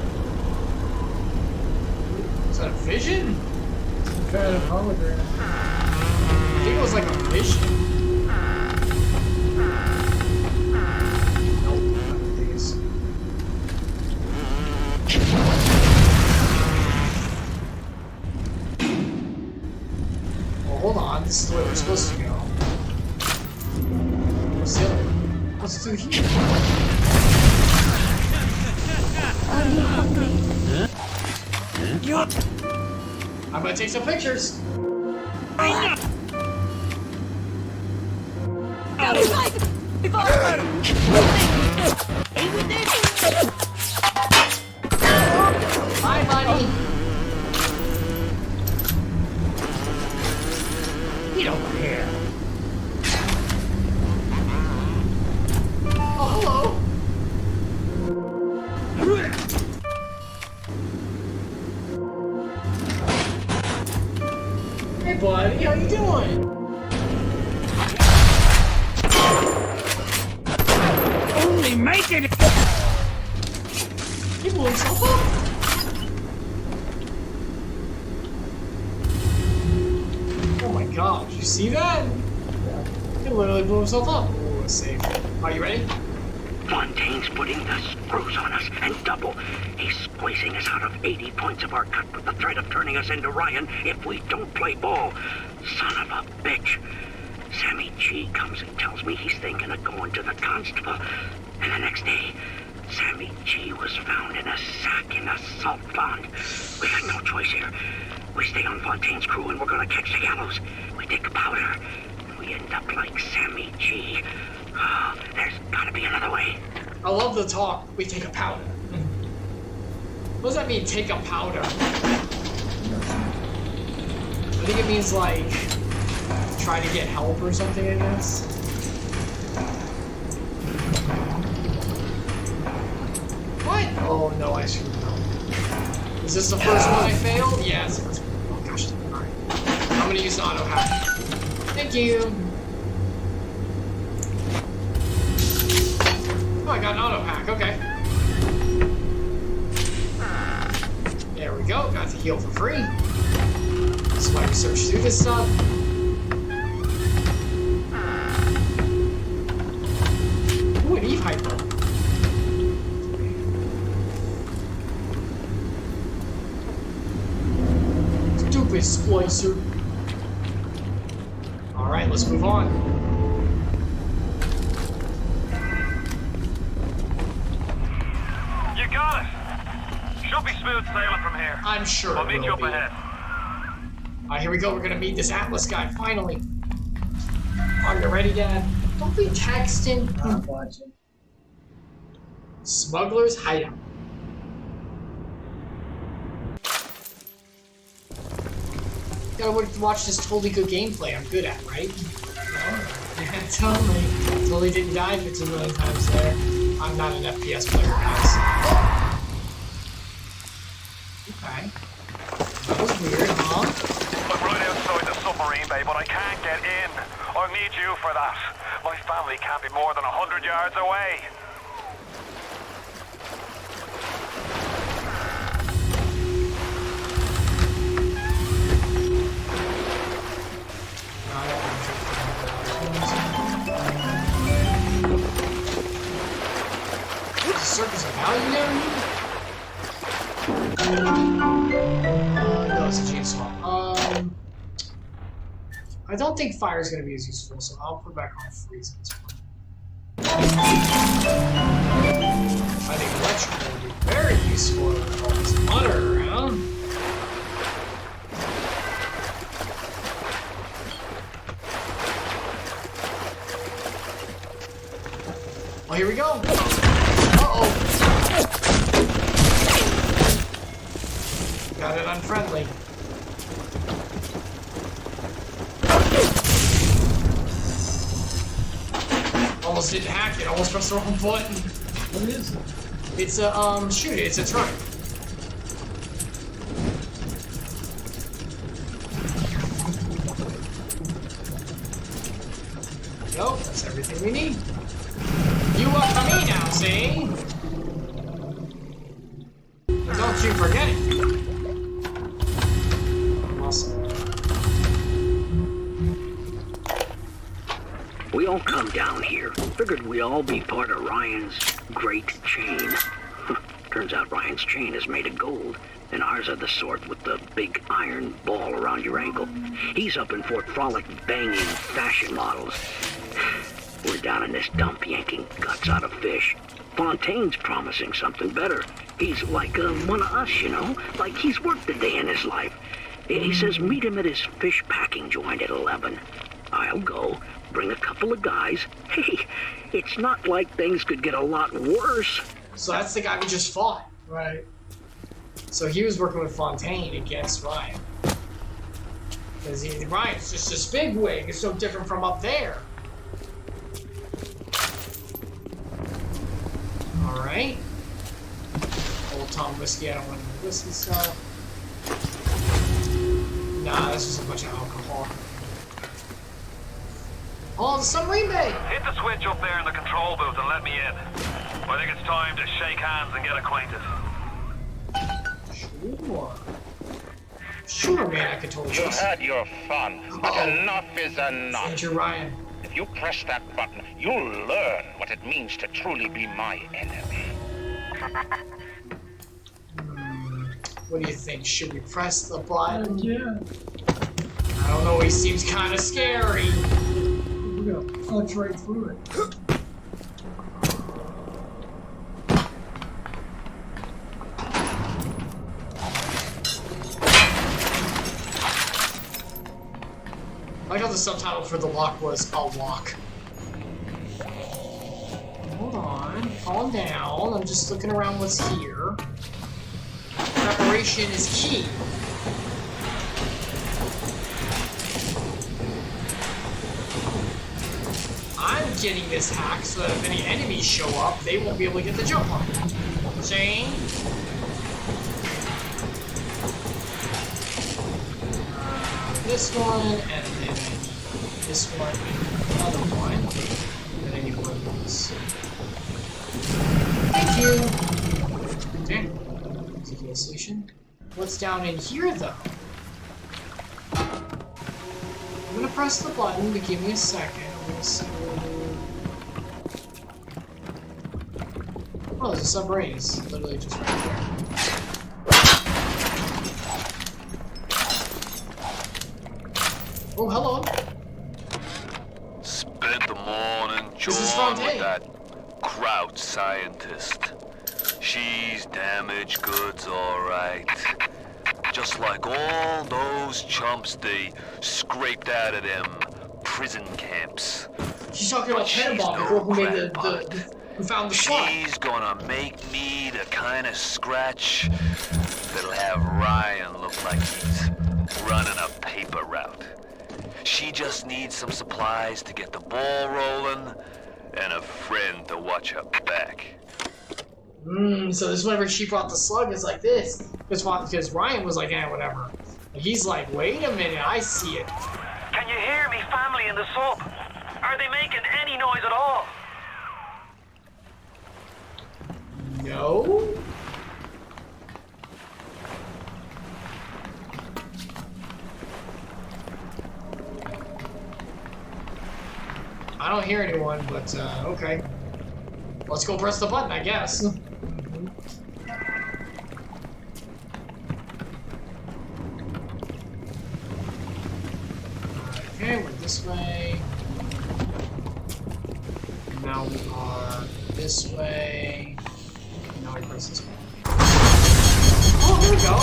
Is that a vision? Some kind of hologram. I think it was like a vision. Nope, not these. Well, hold on. This is the way we're supposed to go. What's the other one? What's through here? Are you hungry? I'm gonna take some pictures. Bye, buddy. Get over here. Oh, hello. Hey, buddy, how you doing? Only making it. He blew himself up. Oh my god, did you see that? He literally blew himself up. Ooh, let's see. Are you ready? Fontaine's putting the screws on us, and double. He's squeezing us out of 80 points of our cut with the threat of turning us into Ryan if we don't play ball. Son of a bitch. Sammy G comes and tells me he's thinking of going to the constable. And the next day, Sammy G was found in a sack in a salt pond. We got no choice here. We stay on Fontaine's crew and we're gonna catch the gallows. We take a powder, and we end up like Sammy G. Oh, there's gotta be another way. I love the talk. We take a powder. What does that mean, take a powder? I think it means like try to get help or something, I guess. What? Oh no, I screwed up. Is this the first one I failed? Yeah, it's the first one. Oh gosh, alright. I'm gonna use an auto hack. Thank you. Oh, I got an auto hack, okay. There we go, got to heal for free. That's why we search through this stuff. Ooh, an Eve hyper. Stupid splicer. Alright, let's move on. You got it. Should be smooth sailing from here. I'm sure I'll it meet will you up be. ahead. Alright, here we go. We're gonna meet this Atlas guy, finally. Are you ready, Dad? Don't be texting. I'm watching. Smuggler's Hideout. Gotta watch this totally good gameplay I'm good at, right? Yeah, totally didn't die 15 million times there. I'm not an FPS player, guys. Okay. That was weird, huh? I'm right outside the submarine bay, but I can't get in. I'll need you for that. My family can't be more than 100 yards away. There's a circus of value down here? No, it's a chainsaw. I don't think fire is going to be as useful, so I'll put it back on freeze at this point. I think electrical would be very useful with all this butter around. Oh, here we go. Uh-oh. Got it unfriendly. Almost didn't hack it. Almost pressed the wrong button. What is it? It's a, shoot, it's a truck. Nope, that's everything we need. You up for me now, see? But don't you forget it. Awesome. We all come down here. Figured we all be part of Ryan's great chain. Turns out Ryan's chain is made of gold, and ours are the sort with the big iron ball around your ankle. He's up in Fort Frolic banging fashion models. We're down in this dump yanking guts out of fish. Fontaine's promising something better. He's like one of us, you know? Like he's worked a day in his life. He says meet him at his fish packing joint at 11. I'll go, bring a couple of guys. Hey, it's not like things could get a lot worse. So that's the guy we just fought. Right. So he was working with Fontaine against Ryan. Because Ryan's just this big wig. It's so different from up there. Alright. Old Tom Whiskey, I don't want any whiskey stuff. Nah, that's just a bunch of alcohol. Oh, the submarine bay! Hit the switch up there in the control booth and let me in. I think it's time to shake hands and get acquainted. Sure. Sure, man, I could totally You've trust had your fun, but enough is enough. Andrew Ryan. If you press that button, you'll learn what it means to truly be my enemy. What do you think? Should we press the button? Yeah. I don't know, he seems kind of scary. We're gonna punch right through it. I like how the subtitle for the lock was a lock. Hold on, calm down. I'm just looking around what's here. Preparation is key. I'm getting this hack so that if any enemies show up, they won't be able to get the jump on. See? This one, and then this one, and another one. And then I need one of these. Thank you! Okay. Taking a solution. What's down in here, though? I'm gonna press the button, but give me a second. I'm gonna see. Oh, there's a submarine. It's literally just right there. Oh, hello. Spent the morning This is jawing Fontaine. with that Kraut scientist. She's damaged goods, alright. Just like all those chumps they scraped out of them prison camps. She's talking about She's Tenenbaum, the no girl who made crackpot. who found the slot. She's gonna make me the kind of scratch that'll have Ryan look like he's running a paper route. She just needs some supplies to get the ball rolling and a friend to watch her back. So this whenever she brought the slug is like this. Because Ryan was like, eh, whatever. And he's like, wait a minute, I see it. Can you hear me family in the sub? Are they making any noise at all? No? I don't hear anyone, but okay. Let's go press the button, I guess. Okay, we're this way. Now we are this way. Now we press this way. Oh, here we go.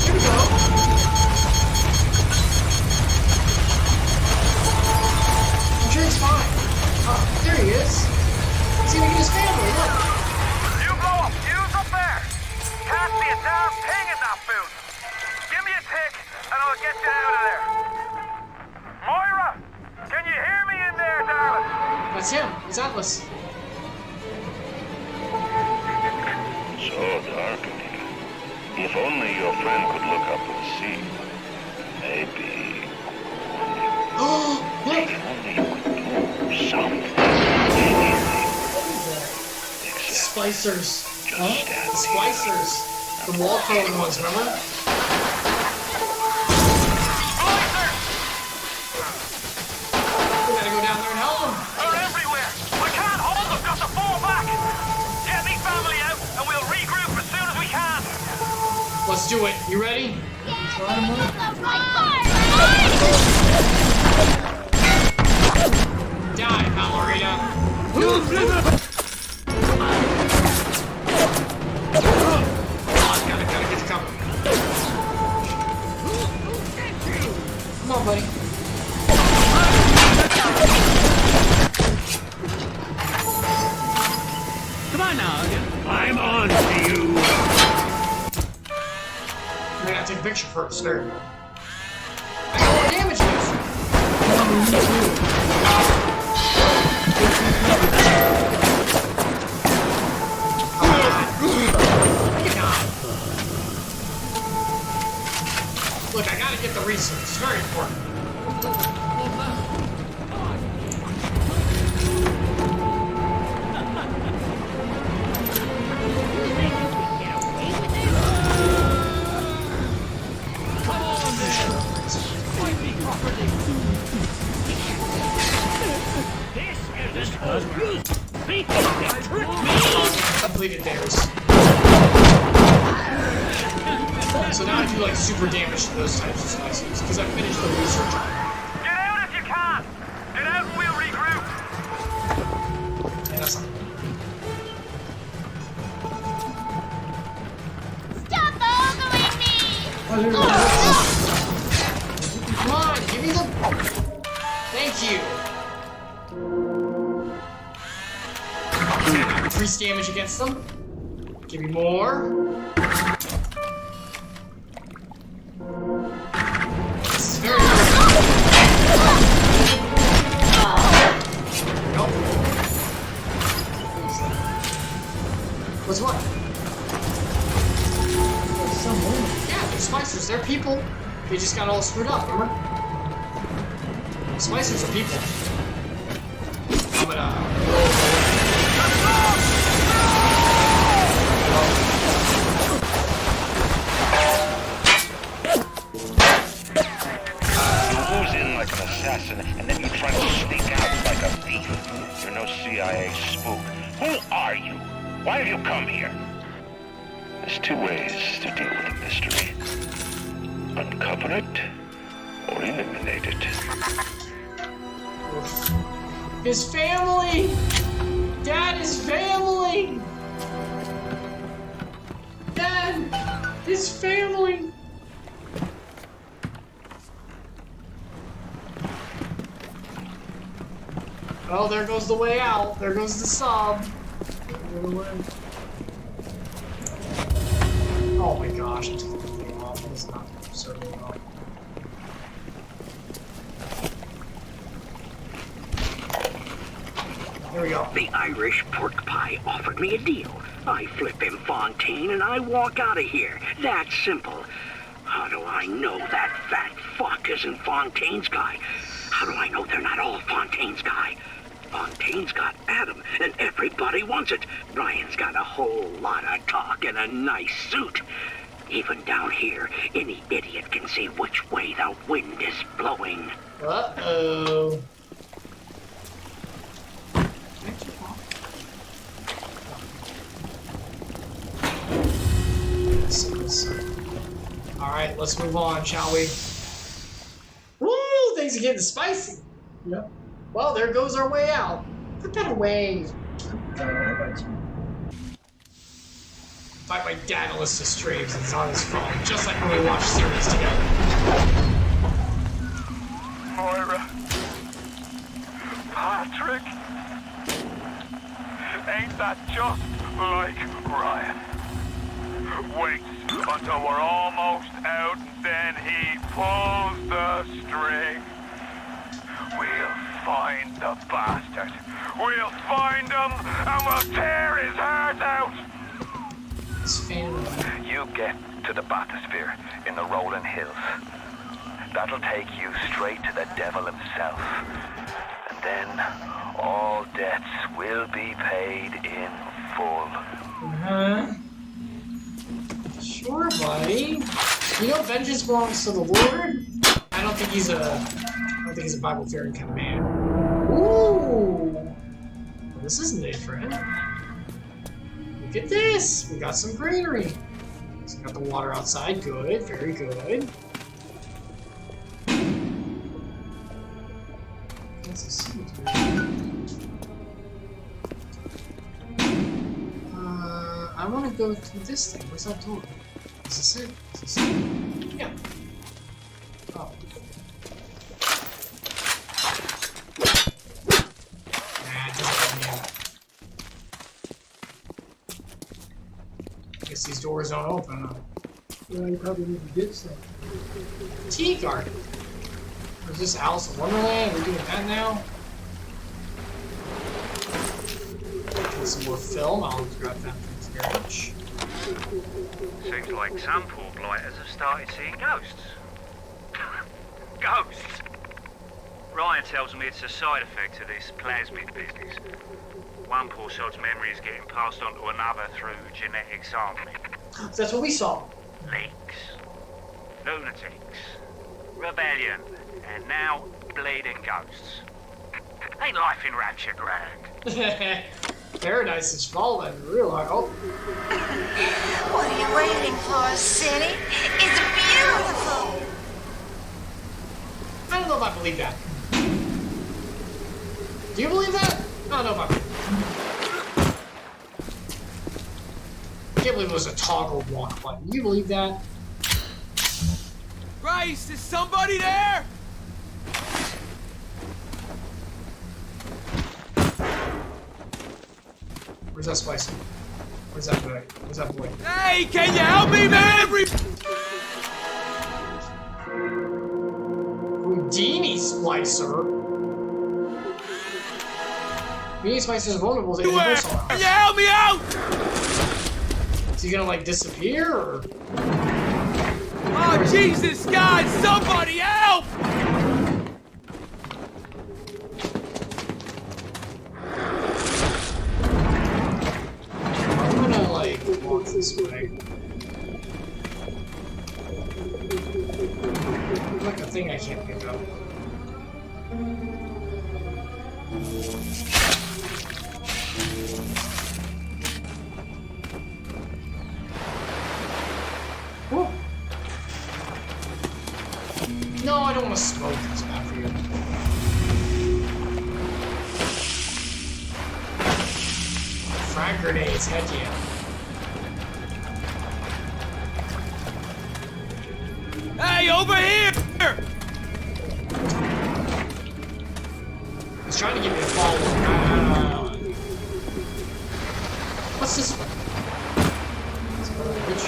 Here we go. I'm sure he's fine. Oh, there he is. He's gonna get his family, look. You blow up fuse up there. Can't see a damn thing in that booth. Give me a tick and I'll get you out of there. Moira, can you hear me in there, darling? That's him. It's Atlas. So dark in here. If only your friend could look up and see. Maybe. Oh, look. If only you could do something. Except Splicers. just stand The splicers. The wall crawling ones, remember? We gotta go down there and help them. They're everywhere. I can't hold them. Got to fall back. Get me family out and we'll regroup as soon as we can. Let's do it. You ready? Die, Ballerina. Gotta get the cover. Come on, buddy. Come on now. I'm on to you. I gotta take a picture first. There. I got more damage against him. Look, I gotta get the resource. It's very important. Completed theirs. So now I do like super damage to those types of spices because I finished the research on it. Get out if you can! Get out and we'll regroup! Yeah, that's not. Stop ogling me! Come on, give me the. Thank you. Increase damage against them. Give me more. This is very good. Nope. What's what? Yeah, they're spicers. They're people. They just got all screwed up, remember? Spicers are people. I'm gonna... Like an assassin, and then you try to sneak out like a thief. You're no CIA spook. Who are you? Why have you come here? There's two ways to deal with a mystery. Uncover it, or eliminate it. His family! Dad is family! Dad! His family! Oh, there goes the way out. There goes the sub. Oh my gosh, I took the thing off. It's not serving well. Here we go. The Irish pork pie offered me a deal. I flip him Fontaine and I walk out of here. That simple. How do I know that fat fuck isn't Fontaine's guy? How do I know they're not all Fontaine's guy? Fontaine's got Adam, and everybody wants it. Ryan's got a whole lot of talk and a nice suit. Even down here, any idiot can see which way the wind is blowing. Uh-oh. Alright, let's move on, shall we? Woo! Things are getting spicy. Yep. Well, there goes our way out. Put that away. Fight my Dadalus to streams. It's on his phone, just like when we watch series together. Moira. Patrick. Ain't that just like Ryan? Wait until we're almost out, and then he pulls the string. We'll find the bastard. We'll find him, and we'll tear his heart out. His family. You get to the bathysphere in the rolling hills. That'll take you straight to the devil himself. And then all debts will be paid in full. Uh-huh. Sure, buddy. You know, vengeance belongs to the Lord. I don't think he's a Bible-fearing kind of man. Ooh, well, this isn't it, friend. Look at this. We got some greenery. So we got the water outside. Good, very good. That's a cemetery. I want to go through this thing. What's that door? Is this it? Is this it? Yeah. Oh. Nah, it doesn't let me out. Guess these doors don't open. Well, you probably need to get some. Tea garden. Or is this Alice in Wonderland? Are we doing that now? Get some more film. I'll grab that from the garage. Seems like some poor blighters have started seeing ghosts. Ghosts? Ryan tells me it's a side effect of this plasmid business. One poor sod's memory is getting passed on to another through genetic sampling. That's what we saw. Leaks, lunatics, rebellion, and now bleeding ghosts. Ain't life in Rapture grand? Paradise is falling. Real hard. Oh. What are you waiting for, City? It's beautiful. I don't know if I believe that. Do you believe that? I don't know if I believe that. I can't believe it was a toggle walk button. Do you believe that? Christ, is somebody there? Where's that spicy? Where's that boy? Where's that boy? Hey, can you help me, man? Houdini Splicer? Houdini Splicer is vulnerable to universal. Can you help me out? Is he gonna like disappear or? Oh, Jesus, God, somebody help! I'm gonna like walk this way. There's like a thing I can't pick up. Whoa. No, I don't want to smoke. It's bad for you. Frag grenades, heck yeah. Hey, over here! He's trying to get me to follow. What's this one? It's another witch.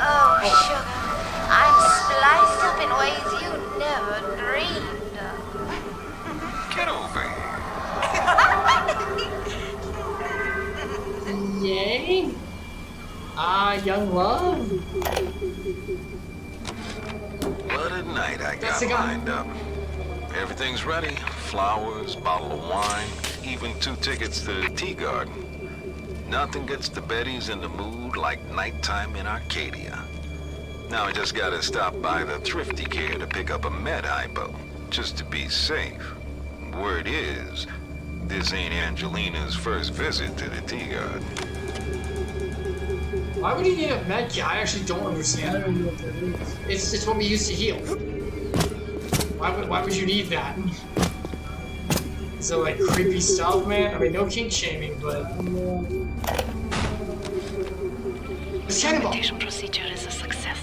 Oh, sugar. I'm spliced up in ways you never dreamed of. Get over here. Yay! Ah, young love. What a night I That's got the guy. lined up. Everything's ready. Flowers, bottle of wine, even 2 tickets to the tea garden. Nothing gets the Bettys in the mood like nighttime in Arcadia. Now I just gotta stop by the Thrifty Care to pick up a med hypo, just to be safe. Word is, this ain't Angelina's first visit to the tea garden. Why would you need a med kit? I actually don't I understand. don't know what that is. It's what we use to heal. Why would you need that? Is it like creepy stuff, man? I mean, no kink shaming, but it's kind of Fermentation procedure is a success.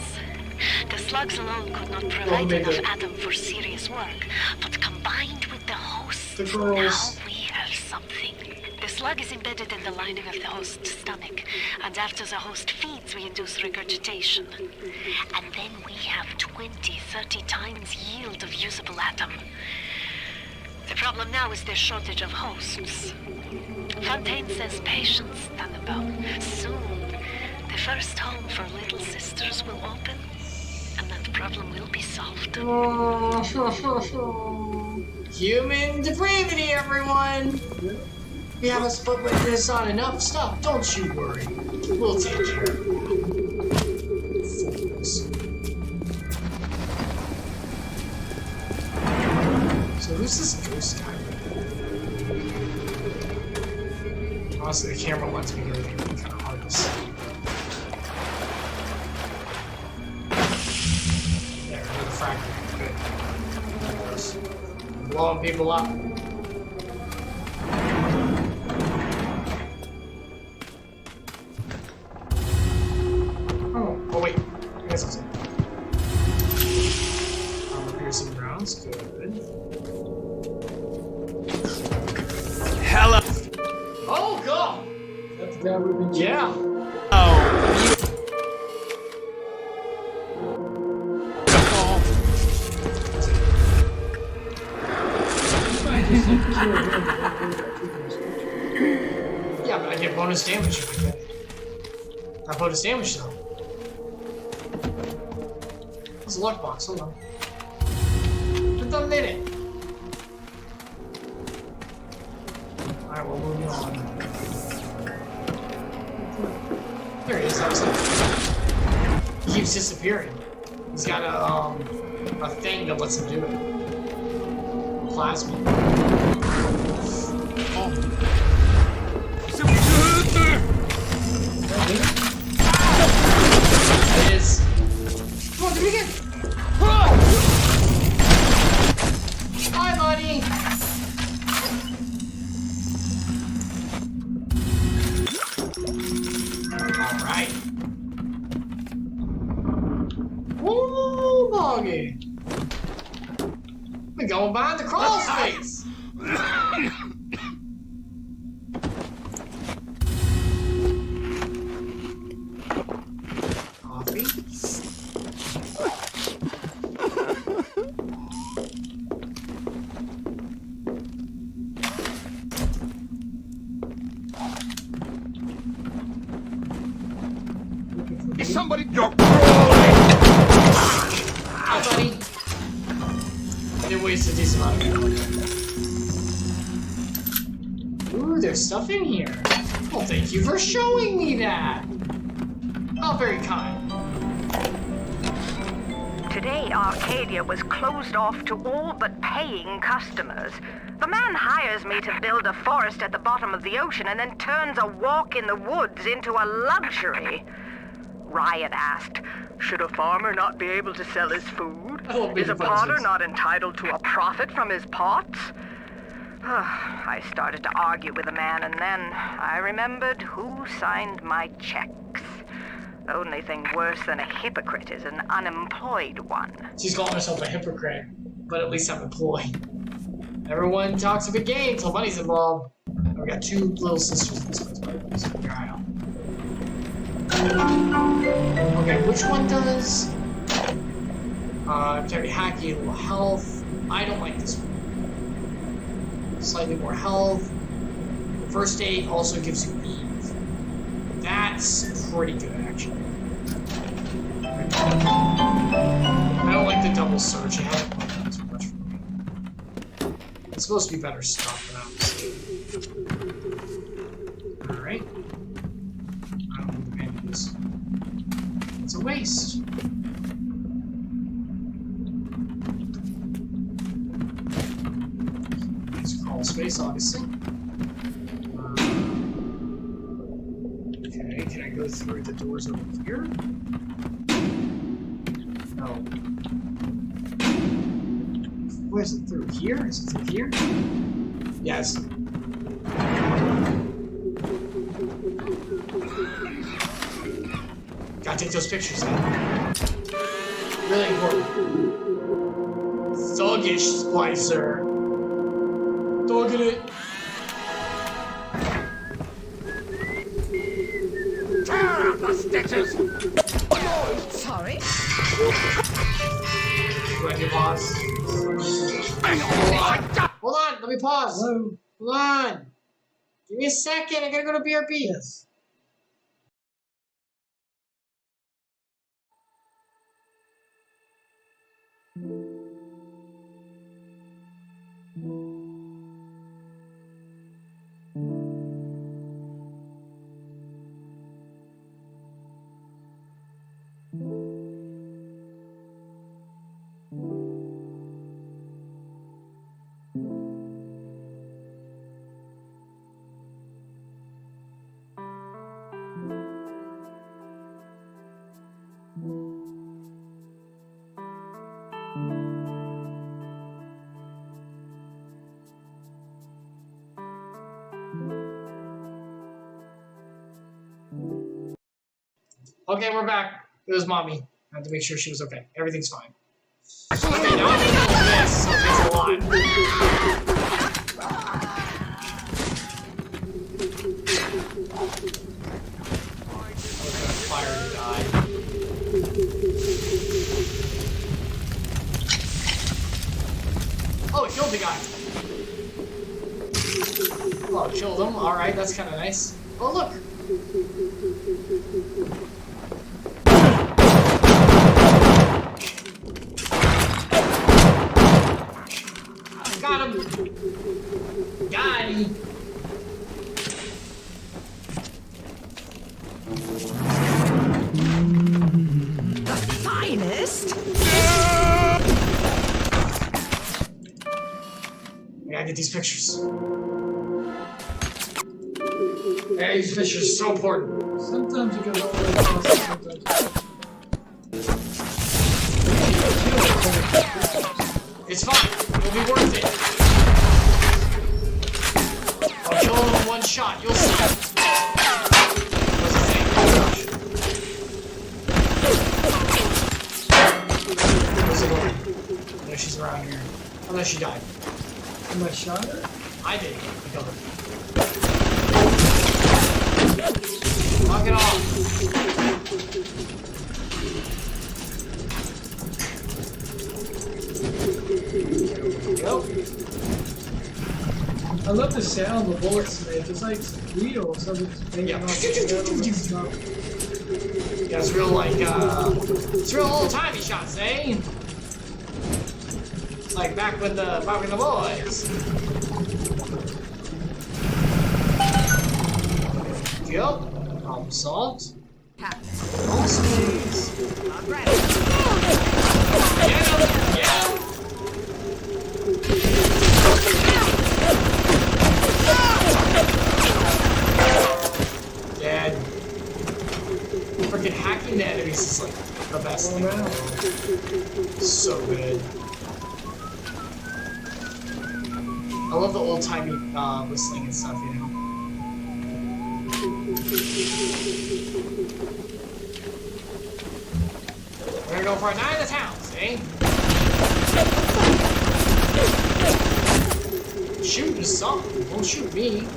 The slugs alone could not provide enough atom for serious work, but combined with the host, the girls. now we have something. The slug is embedded in the lining of the host's stomach, and after the host feeds, we induce regurgitation. And then we have 20, 30 times yield of usable atom. The problem now is the shortage of hosts. Fontaine says patience, Thunderbolt. Soon, the first home for little sisters will open, and that problem will be solved. Human depravity, everyone! We have a split like this on enough stuff, don't you worry. We'll take care of it. Fools. So who's this ghost guy? Honestly, the camera lets me hear everything really kind of hard to see. There, another fragment. Good. That goes. Blowing people up. Oh wait. I guess it's in. Armor piercing round. go. That's the guy we've been chasing. Yeah. Yeah, but I get bonus damage if I get it. I bonus damage though. What's the luck box? Hold on. I done did it. Alright, well, moving on. There he is, outside. He keeps disappearing. He's got a thing that lets him do it. Plasma. Oh. It is. Come on, do it again. Hi, buddy. All right. Woo, doggy. We're going behind the crawl space. Somebody Hi, buddy. I didn't waste a decent amount of ammo. Ooh, there's stuff in here. Well, thank you for showing me that. Oh, very kind. Today, Arcadia was closed off to all but paying customers. The man hires me to build a forest at the bottom of the ocean and then turns a walk in the woods into a luxury. Ryan asked, should a farmer not be able to sell his food? Is a potter not entitled to a profit from his pots? I started to argue with the man, and then I remembered who signed my checks. The only thing worse than a hypocrite is an unemployed one. She's calling herself a hypocrite, but at least I'm employed. Everyone talks a big game until money's involved. We got two little sisters in this place, by the way, so keep your eye out. Okay, which one does? Very hacky, a little health. I don't like this one. Slightly more health. First aid also gives you Eve. That's pretty good, actually. I don't like the double search. I haven't liked that too much for me. It's supposed to be better stuff than I'm seeing. Alright. I don't need the bandages. It's a waste. It's crawl space, obviously. Okay, can I go through the doors over here? No. Where's it through here? Is it through here? Yes. Gotta take those pictures out. Really important. Thuggish splicer. Thugging it. tear out the stitches! Oh, sorry. Let me pause. Hold on, let me pause. Hello? Hold on. Give me a second, I gotta go to BRB. Yes. Okay, we're back. It was mommy. I had to make sure she was okay. Everything's fine. Okay, now this. It's a lot. Fire and die. Oh, it killed the guy. Oh, it killed him. Alright, that's kind of nice. Oh, look. Got him. Got him. The finest? I gotta get these pictures. Yeah, these pictures are so important. Sometimes you get all the way across, sometimes. It's fine. It'll be worth it. I'll kill him in one shot. You'll see. What's his name? Where's it going? I know she's around here. Unless she died. Am I shot her? I did. I killed her. Knock it off. Go. I love the sound the bullets make. It's like real. Something's banging off the metal and stuff. Yeah, it's real like, it's real old-timey shots, eh? Like back when the boys. Yep. Problem solved. All space. Yeah. Dead. Freaking hacking the enemies is like the best thing. So good. I love the old-timey whistling and stuff, you know. We're gonna go for a night in the towns, eh? Shooting something. Don't shoot me.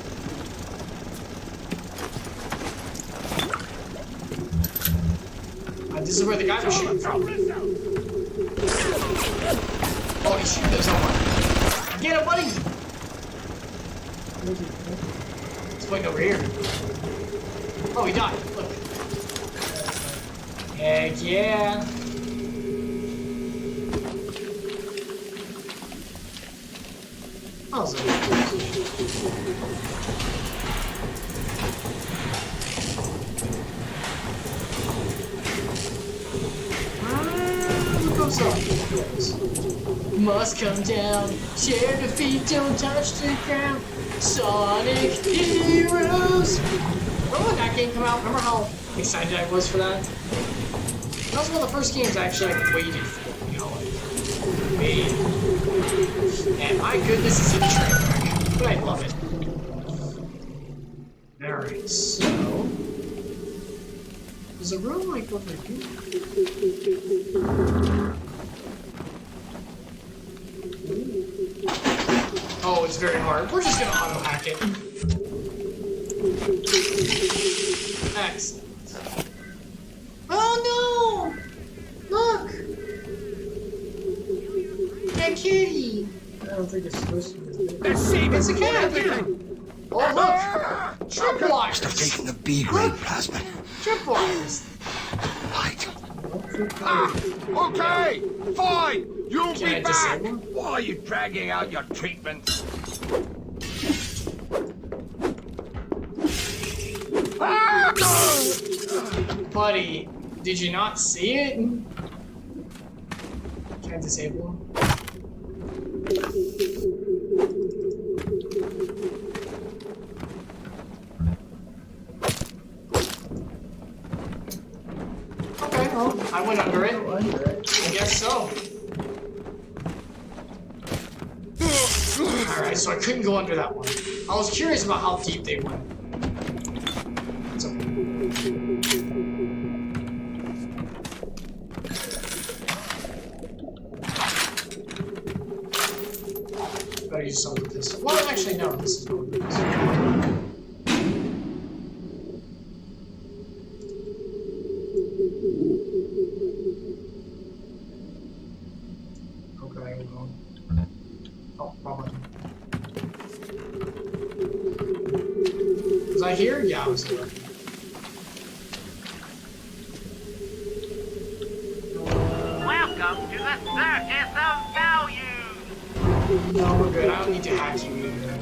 This is where the guy was shooting from. Oh, he's shooting at someone. Get him, buddy! He's pointing over here. Oh, he died. Look. Heck yeah. How's it? Must come down, share the feet, don't touch the ground. Sonic Heroes! Remember when that game came out? Remember how excited I was for that? That was one of the first games I actually like waited for, you know, like, waited. And my goodness, it's a train wreck, but I love it. Alright, so... There's a room like over here. Oh, it's very hard. We're just gonna auto-hack it. Excellent. Oh no! Look! That kitty! I don't think it's supposed to be. It's a cat! Oh look! Tripwires! They're taking the B-grade plasma. Tripwires! Right. Okay, fine. You'll Can I be back. disable? Why are you dragging out your treatment? Buddy, did you not see it? Can I disable him? Okay, well, I went under it. I guess so. Alright, so I couldn't go under that one. I was curious about how deep they went. It's okay. Better use some of this. Well, actually, no, this is not what it is. we're going. Oh, wrong button. Was I here? Yeah, I was here. Welcome to the Circus of Value! No, we're good. I don't need to hack you either.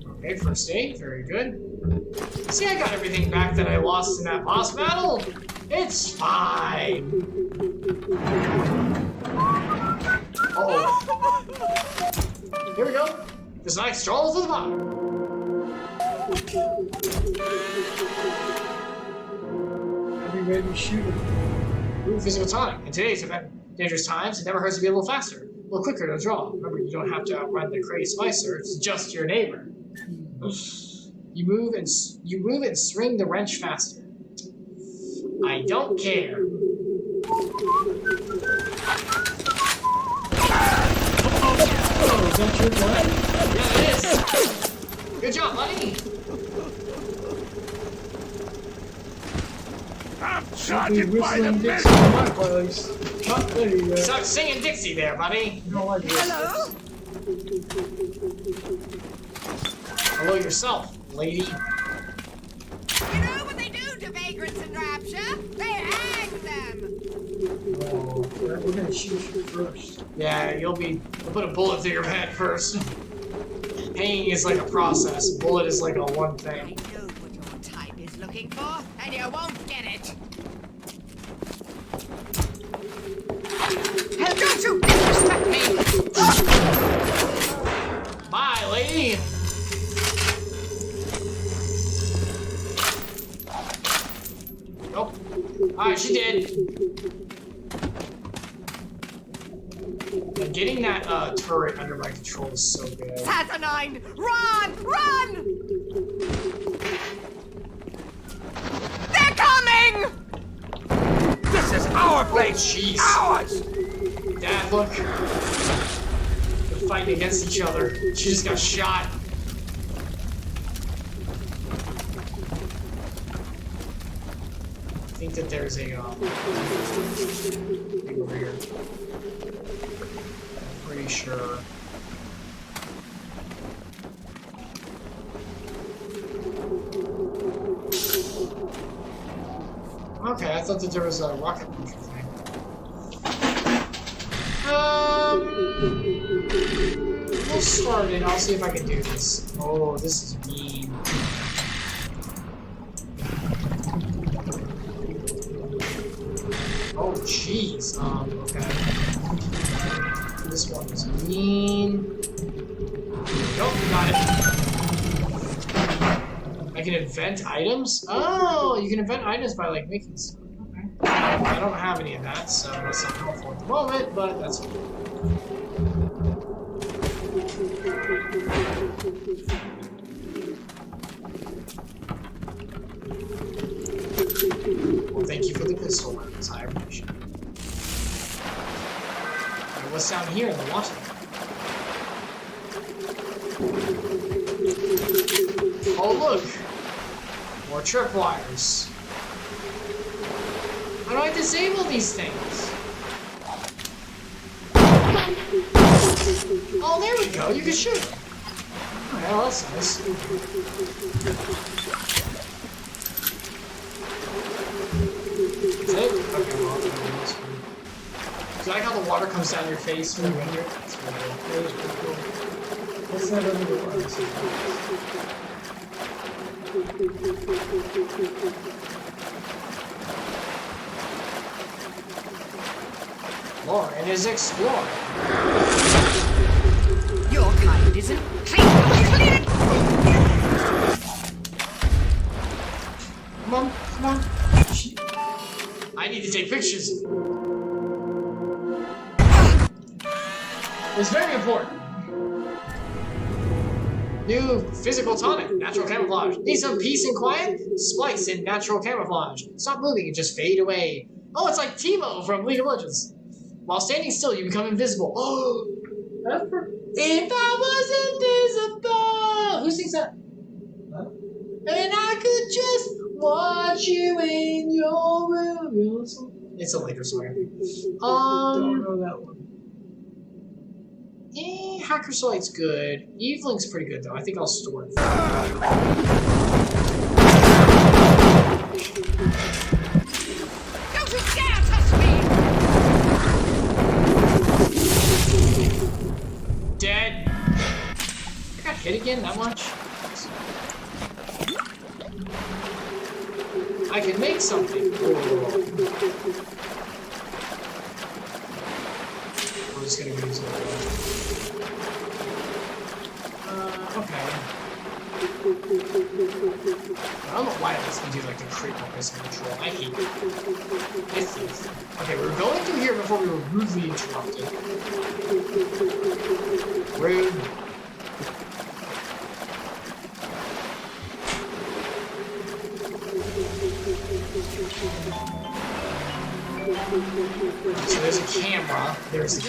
Okay, first aid. Very good. See, I got everything back that I lost in that boss battle. It's fine. Uh-oh. Here we go. This knife strolls to the bottom. I'll be ready to shoot it. Ooh, physical tonic. In today's event, dangerous times, it never hurts to be a little faster, a little quicker to draw. Remember, you don't have to outrun the crazy spicer. It's just your neighbor. You move and swing the wrench faster. I don't care. Oh, is that your gun? Yeah, it is. Good job, buddy. I'm Be charging by the whistling minute. Dixie in my place. Oh, there you go. Stop singing Dixie there, buddy. You don't like this. Hello yourself, lady. You know what they do to vagrants in Rapture? They hang them! Oh, we're gonna shoot you first. Yeah, you'll put a bullet through your head first. Hanging is like a process. Bullet is like a one I thing. know what your type is looking for, and you won't get it! Hell, don't you disrespect me! Bye, lady. Nope. Alright, she did. And getting that turret under my control is so good. Saturnine! Run! Run! They're coming! This is our place. Jeez. Ours. Dad, look. They're fighting against each other. She just got shot. I think that there's a thing over here. I'm pretty sure. Okay, I thought that there was a rocket launcher thing. We'll start it. I'll see if I can do this. Oh, this is mean. Oh, jeez. Okay. This one is mean. Nope, got it. I can invent items? Oh, you can invent items by, like, making stuff. Okay. I don't have any of that, so that's not helpful at the moment, but that's fine. Well, thank you for the pistol rounds. I appreciate it. Alright, what's down here in the water? Oh, look! More tripwires. How do I disable these things? Oh, there we go. You can shoot them. Oh, well, that's nice. Is it? Okay, well, that's fine. Do you like how the water comes down your face when you're in here? That's really good. That was pretty cool. What's that under the water? Lauren is exploring. Your kind isn't clean. Come on, come on. I need to take pictures. It's very important. New physical tonic, natural camouflage. Need some peace and quiet? Splice in natural camouflage. Stop moving and just fade away. Oh, it's like Teemo from League of Legends. While standing still, you become invisible. Oh, that's perfect. If I was invisible. Who sings that? Huh? And I could just watch you in your room. It's a later song. Don't know that one. Hacker Sight's good. Evelyn's pretty good though. I think I'll store it. Don't you dare touch me! Dead. I got hit again that much? I can make something. We're just gonna use it. Okay. I don't know why it lets me do like the critical risk control. I hate it. Okay, we were going through here before we were rudely interrupted. Rude. So there's a camera. There's a...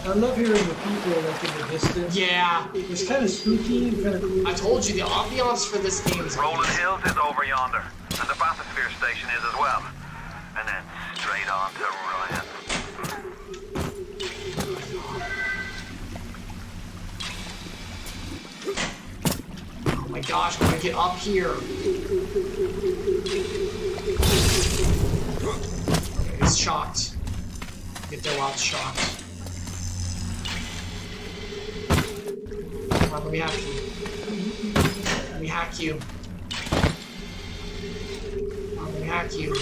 I love hearing the people like in the distance. Yeah. It's kind of spooky and kind of cool. I told you the ambiance for this game is Rolling Hills is over yonder, and the bathysphere station is as well. And then straight on to Ryan. Oh my gosh, I'm gonna get up here. Okay, he's shocked. Get there while it's shocked. Come on, let me hack you. Let me hack you. Let me hack you.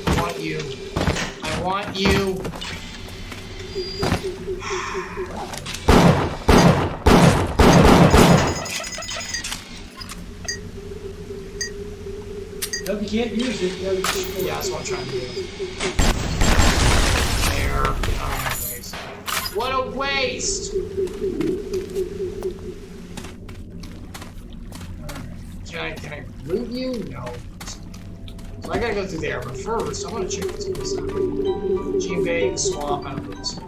I want you. I want you. No, if you can't use it, you gotta yeah, that's what I'm trying to do. There. Oh, what a waste! Can I loot you? No. So I gotta go through there, but first I want to check what's on this side. Gene Bag, swamp, I don't know this.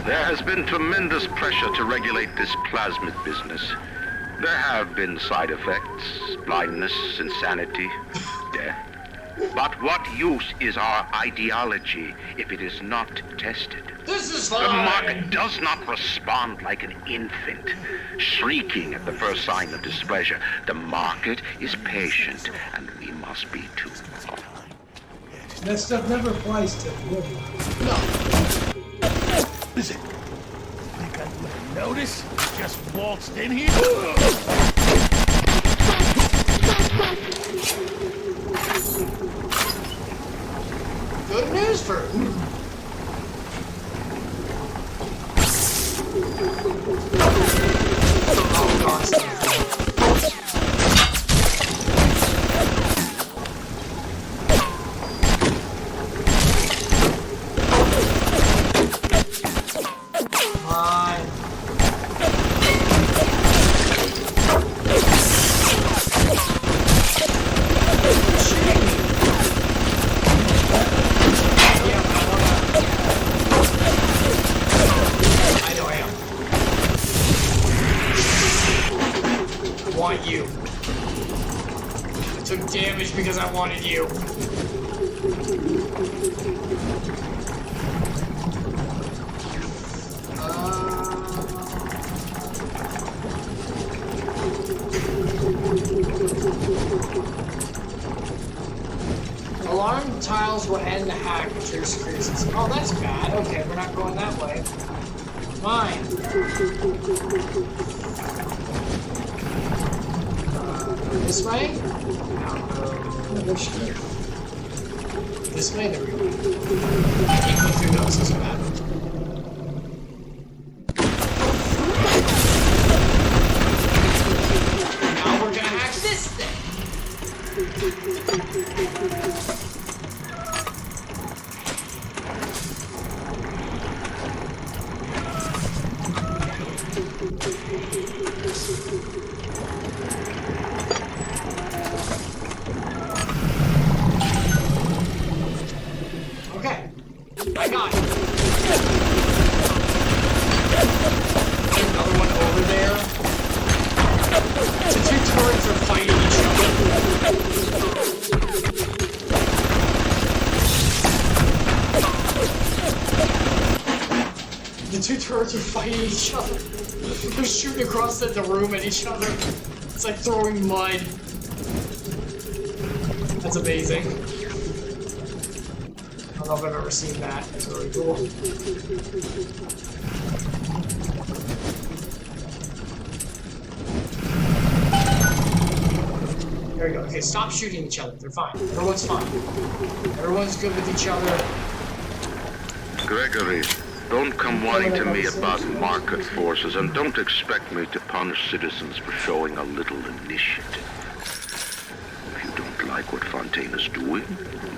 There has been tremendous pressure to regulate this plasmid business. There have been side effects, blindness, insanity, death. But what use is our ideology if it is not tested? This is fine! The market does not respond like an infant, shrieking at the first sign of displeasure. The market is patient, and we must be too. That stuff never applies to women. No. Is it? Think I wouldn't notice? Just waltzed in here? Good news for oh gosh. You. I took damage because I wanted you. Alarm tiles will end the hack if there's crazies. Oh, that's bad. Okay, we're not going that way. Fine. This way? No, this way, there we go. I can't go through those, doesn't matter. Now we're gonna hack this thing! I got it. Another one over there. The two turrets are fighting each other. The two turrets are fighting each other. They're shooting across the room at each other. It's like throwing mud. That's amazing. I don't know if I've ever seen that. It's really cool. There we go. Okay, stop shooting each other. They're fine. Everyone's fine. Everyone's good with each other. Gregory, don't come whining to me about market forces, and don't expect me to punish citizens for showing a little initiative. If you don't like what Fontaine is doing,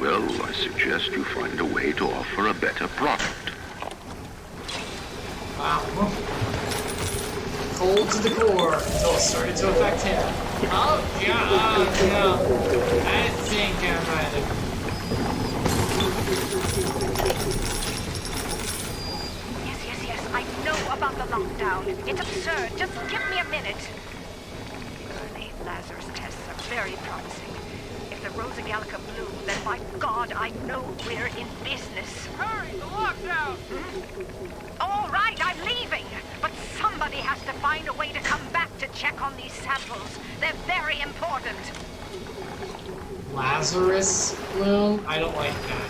well, I suggest you find a way to offer a better product. Wow. Cold to the core until it started to affect him. Oh, yeah, yeah. I think I'm ready. Yes, I know about the lockdown. It's absurd. Just give me a minute. The Lazarus tests are very promising. If the Rosa Gallica bloom, then by God, I know we're in business. Hurry, the lockdown! All right, I'm leaving. But somebody has to find a way to come back to check on these samples. They're very important. Lazarus bloom? I don't like that.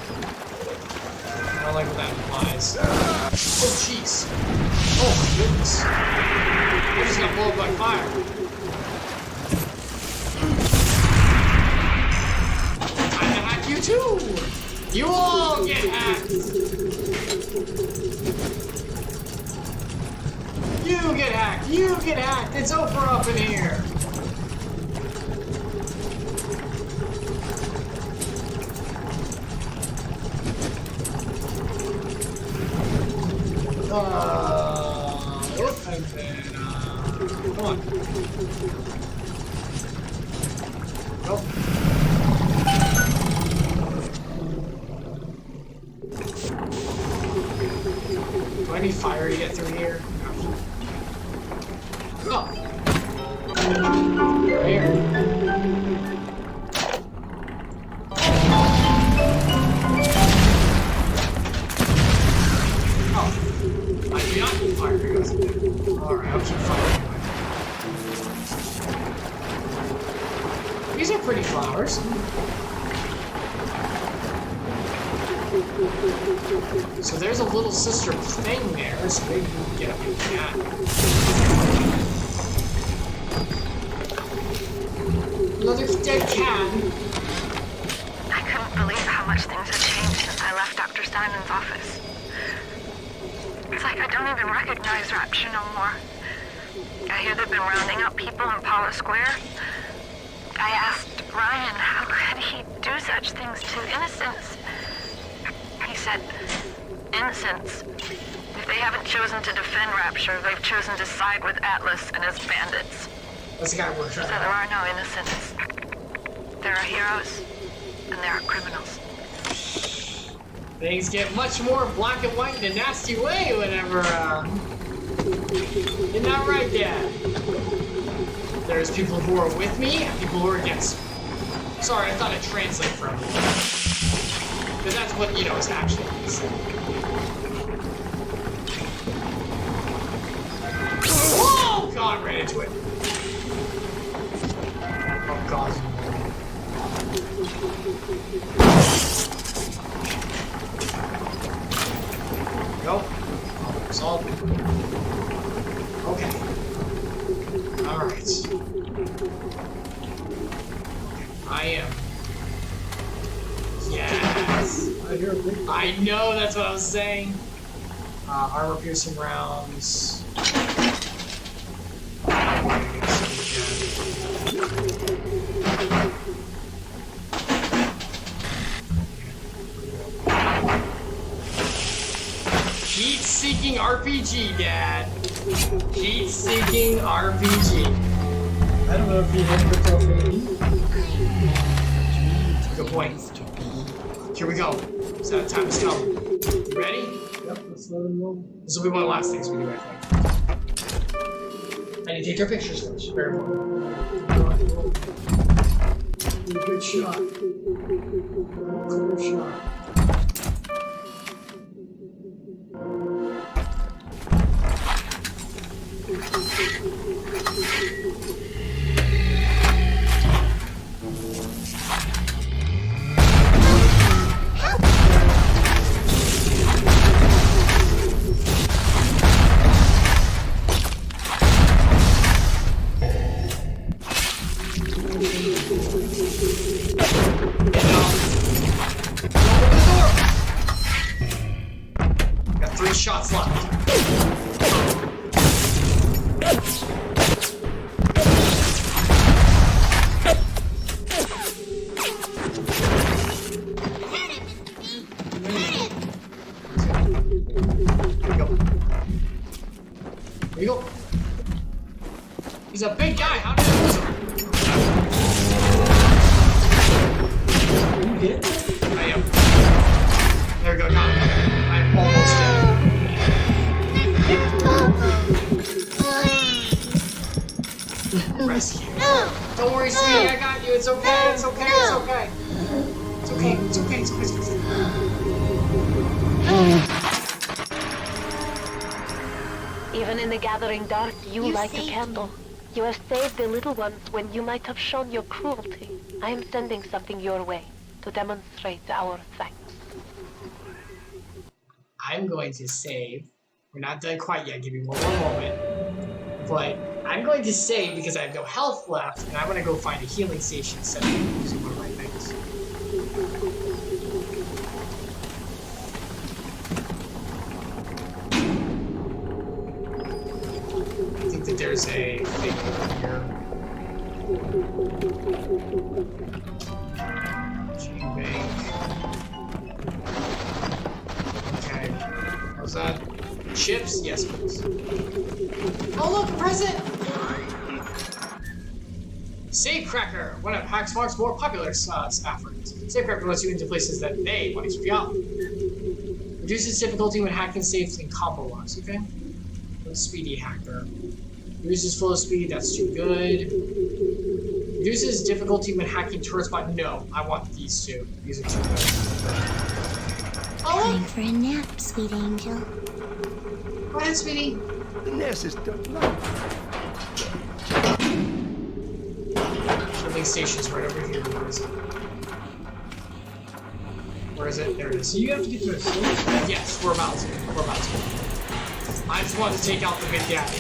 I don't like what that implies. Oh, jeez. Oh, my goodness. I just got blown up by fire. Time to hack you too! You all get hacked! You get hacked! You get hacked! It's over up in here! And then, come on. Nope. Do I need fire to get through here? Oh. Here. I do not need fire. Alright, I'll keep firing. These are pretty flowers. So there's a little sister thing there, so maybe we can get up and cat. Another dead cat. I couldn't believe how much things had changed since I left Dr. Simon's office. It's like I don't even recognize Rapture no more. I hear they've been rounding up people in Paula Square. I asked Ryan how could he do such things to innocents. He said, innocents. If they haven't chosen to defend Rapture, they've chosen to side with Atlas and his bandits. That's the guy we're trying to. So there are no innocents. There are heroes, and there are criminals. Things get much more black and white in a nasty way whenever, Isn't that right, Dad? There's people who are with me and people who are against me. Sorry, I thought I'd translate for everyone. Because that's what, you know, is actually said. Oh, God, ran into it. Oh, God. Nope. Solved. Okay. Alright. I am. Yes! I know, that's what I was saying. Armor piercing rounds. Heat-seeking RPG, Dad. Heat-seeking RPG. I don't know if you have the trophy. Good point. Here we go. So that time is coming. let them roll. This will be one of the last things we do, I think. I need to take their pictures first. Very important. Good shot. Clear shot. Got 3 shots left. There you go. He's a big guy. How did I lose him? You hit? I am. There we go. Got him. I'm almost dead. Rescue. Don't worry, sweetie. I got you. It's okay. It's okay. It's okay. It's okay. It's okay. It's okay. It's okay. Even in the gathering dark, you light a candle. You have saved the little ones when you might have shown your cruelty. I am sending something your way to demonstrate our thanks. I'm going to save. We're not done quite yet. Give me one more moment. But I'm going to save because I have no health left, and I'm going to go find a healing station instead of using one of my things. I think that there's a thing over here. Gene bank. Okay. How's that? Chips? Yes, please. Oh, look, a present! Save Cracker, one of Hacksmart's more popular efforts. Save Cracker lets you into places that they want to keep you out. Reduces difficulty when hacking saves in combo locks, okay? Speedy Hacker. Reduces flow speed, that's too good. Reduces difficulty when hacking turrets, but no, I want these two. These are too good. Oh, time for a nap, sweet angel. Go ahead, sweetie. The nest is done. Healing station's right over here. Where is it? Where is it? There it is. So you have to get to a station? Yes, we're about to. We're about to. I just wanted to take out the big daddy.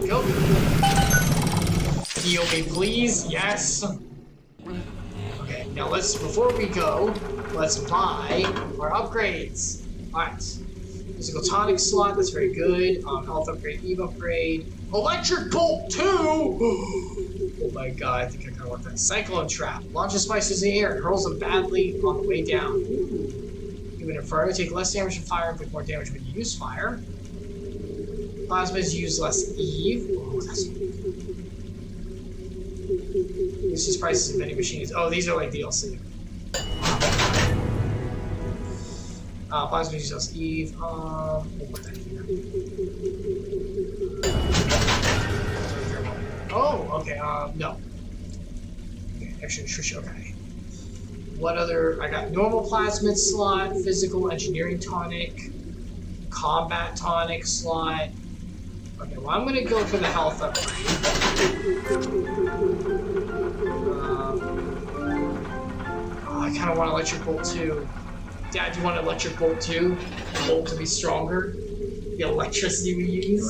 Go. Heal me, please. Yes. Okay, now let's, before we go, let's buy our upgrades. Alright. Physical tonic slot, that's very good. Health upgrade, Eve upgrade. Electric bolt 2! Oh my god, I think I kinda want that. Cyclone trap. Launches spices in the air and hurls them badly on the way down. Human Inferno, take less damage from fire, but more damage when you use fire. Plasmas use less Eve. Oh, that's reduces prices of many machines. Oh, these are like DLC. Plasma use less Eve. We'll put that here. Oh, okay, no. Okay, extra nutrition, okay. What other, I got normal plasmid slot, physical engineering tonic, combat tonic slot. Okay, well I'm gonna go for the health upgrade. I kinda want electric bolt 2. Dad, do you want electric bolt 2? The bolt to be stronger? The electricity we use?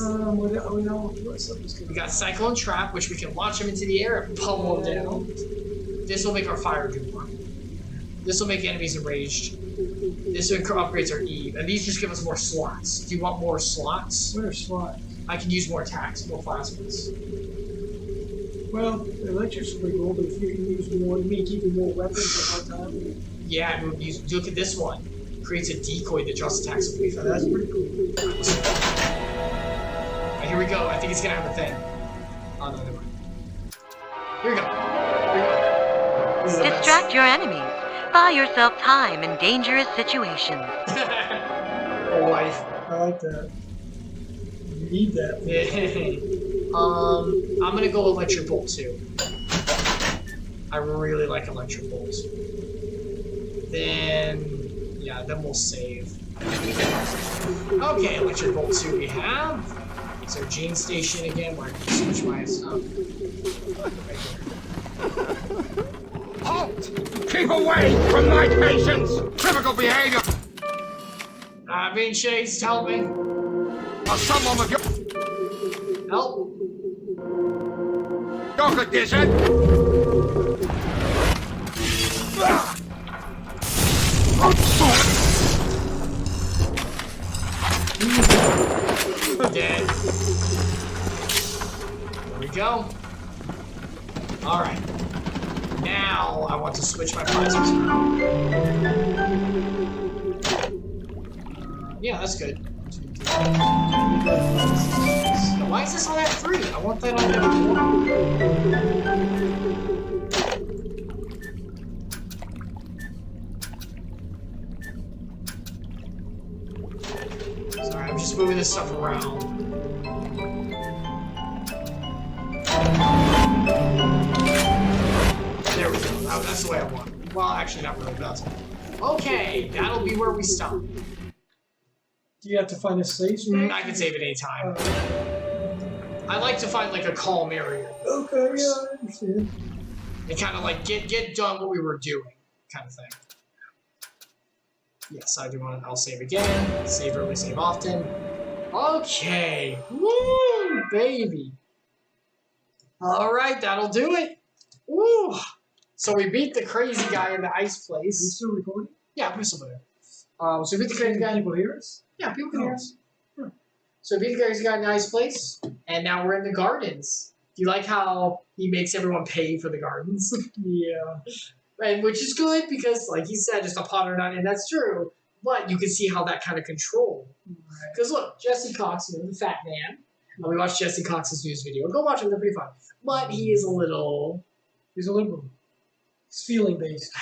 We got Cyclone Trap, which we can launch them into the air and pummel them down. This will make our fire do more. This will make enemies enraged. This upgrades our Eve, and these just give us more slots. Do you want more slots? What are slots? I can use more attacks, more plasmas. Well, the electric's legal, but if you can use more, you mean keeping more weapons at one time? Yeah, I mean, look at this one. Creates a decoy that just attacks a police. That's pretty cool. Right, here we go. I think it's gonna have a thing. Oh, no, never mind. Here we go. This is the Distract best. your enemies. Buy yourself time in dangerous situations. Oh, life. I like that. You need that. I'm gonna go electric bolt too. I really like electric bolt. Then, yeah, then we'll save. Okay, electric bolt 2 we have. So Gene Station again, where I can switch my stuff. Halt! Keep away from my patients! Typical behavior! I've been chased, help me. Or someone with your Help. condition! Dead. There we go. Alright. Now I want to switch my plasmas around. Yeah, that's good. Why is this on F3? I want that on F1. Sorry, I'm just moving this stuff around. There we go. Oh, that's the way I want it. Well, actually, not really. That's okay. That'll be where we stop. Do you have to find a safe space? I can save at any time. I like to find like a calm area. Okay, yeah, I understand. And kind of like get done what we were doing, kind of thing. Yes, I do want to. I'll save again. Save early, save often. Okay. Woo, baby. All right, that'll do it. Woo. So we beat the crazy guy in the ice place. Are you still recording? Yeah, we're still there. So we beat the crazy guy. People hear us? Yeah, people can hear us. So we beat the crazy guy in the ice place, and now we're in the gardens. Do you like how he makes everyone pay for the gardens? Yeah. And which is good because, like he said, just a pot or not, and that's true. But you can see how that kind of control. Because look, Jesse Cox, you know, the fat man. We watched Jesse Cox's news video. Go watch him; they're pretty fun. But he is a little. He's a liberal. It's feeling based,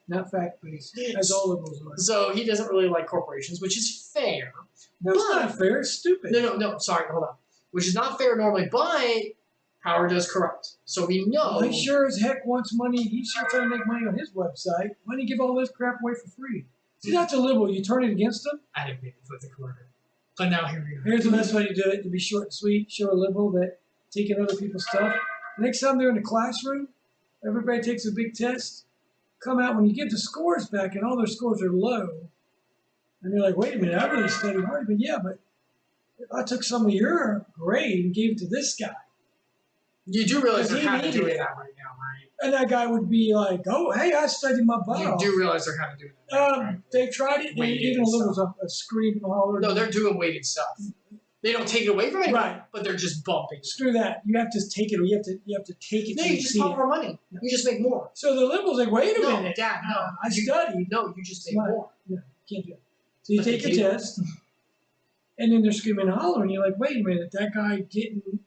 not fact based, as all liberals are. So he doesn't really like corporations, which is fair. No, it's not fair. It's stupid. No. Sorry, hold on. Which is not fair normally, but power does corrupt. So we know. Well, he sure as heck wants money. He's sure trying to make money on his website. Why don't you give all this crap away for free? See, that's a liberal. You turn it against them. I didn't mean to put the corner. But now here we are. Here's the best way to do it: to be short and sweet. Show a liberal that taking other people's stuff. Next time they're in the classroom, everybody takes a big test. Come out when you get the scores back, and all their scores are low. And they're like, "Wait a minute, I really studied hard." But yeah, but I took some of your grade and gave it to this guy. You do realize they're kind of doing that right now, right? And that guy would be like, "Oh, hey, I studied my butt off." You do realize they're kind of doing that. Right? They tried it. Even a little a scream and holler. No, they're doing weighted stuff. They don't take it away from anyone, right? But they're just bumping. Screw that. You have to take it. Or you have to take it. No, you just pump more money. No. You just make more. So the liberals like, wait a minute, Dad. No, I studied. No, you just make more. No, you can't do it. So you take a test, and then they're screaming and hollering. You're like, wait a minute, that guy didn't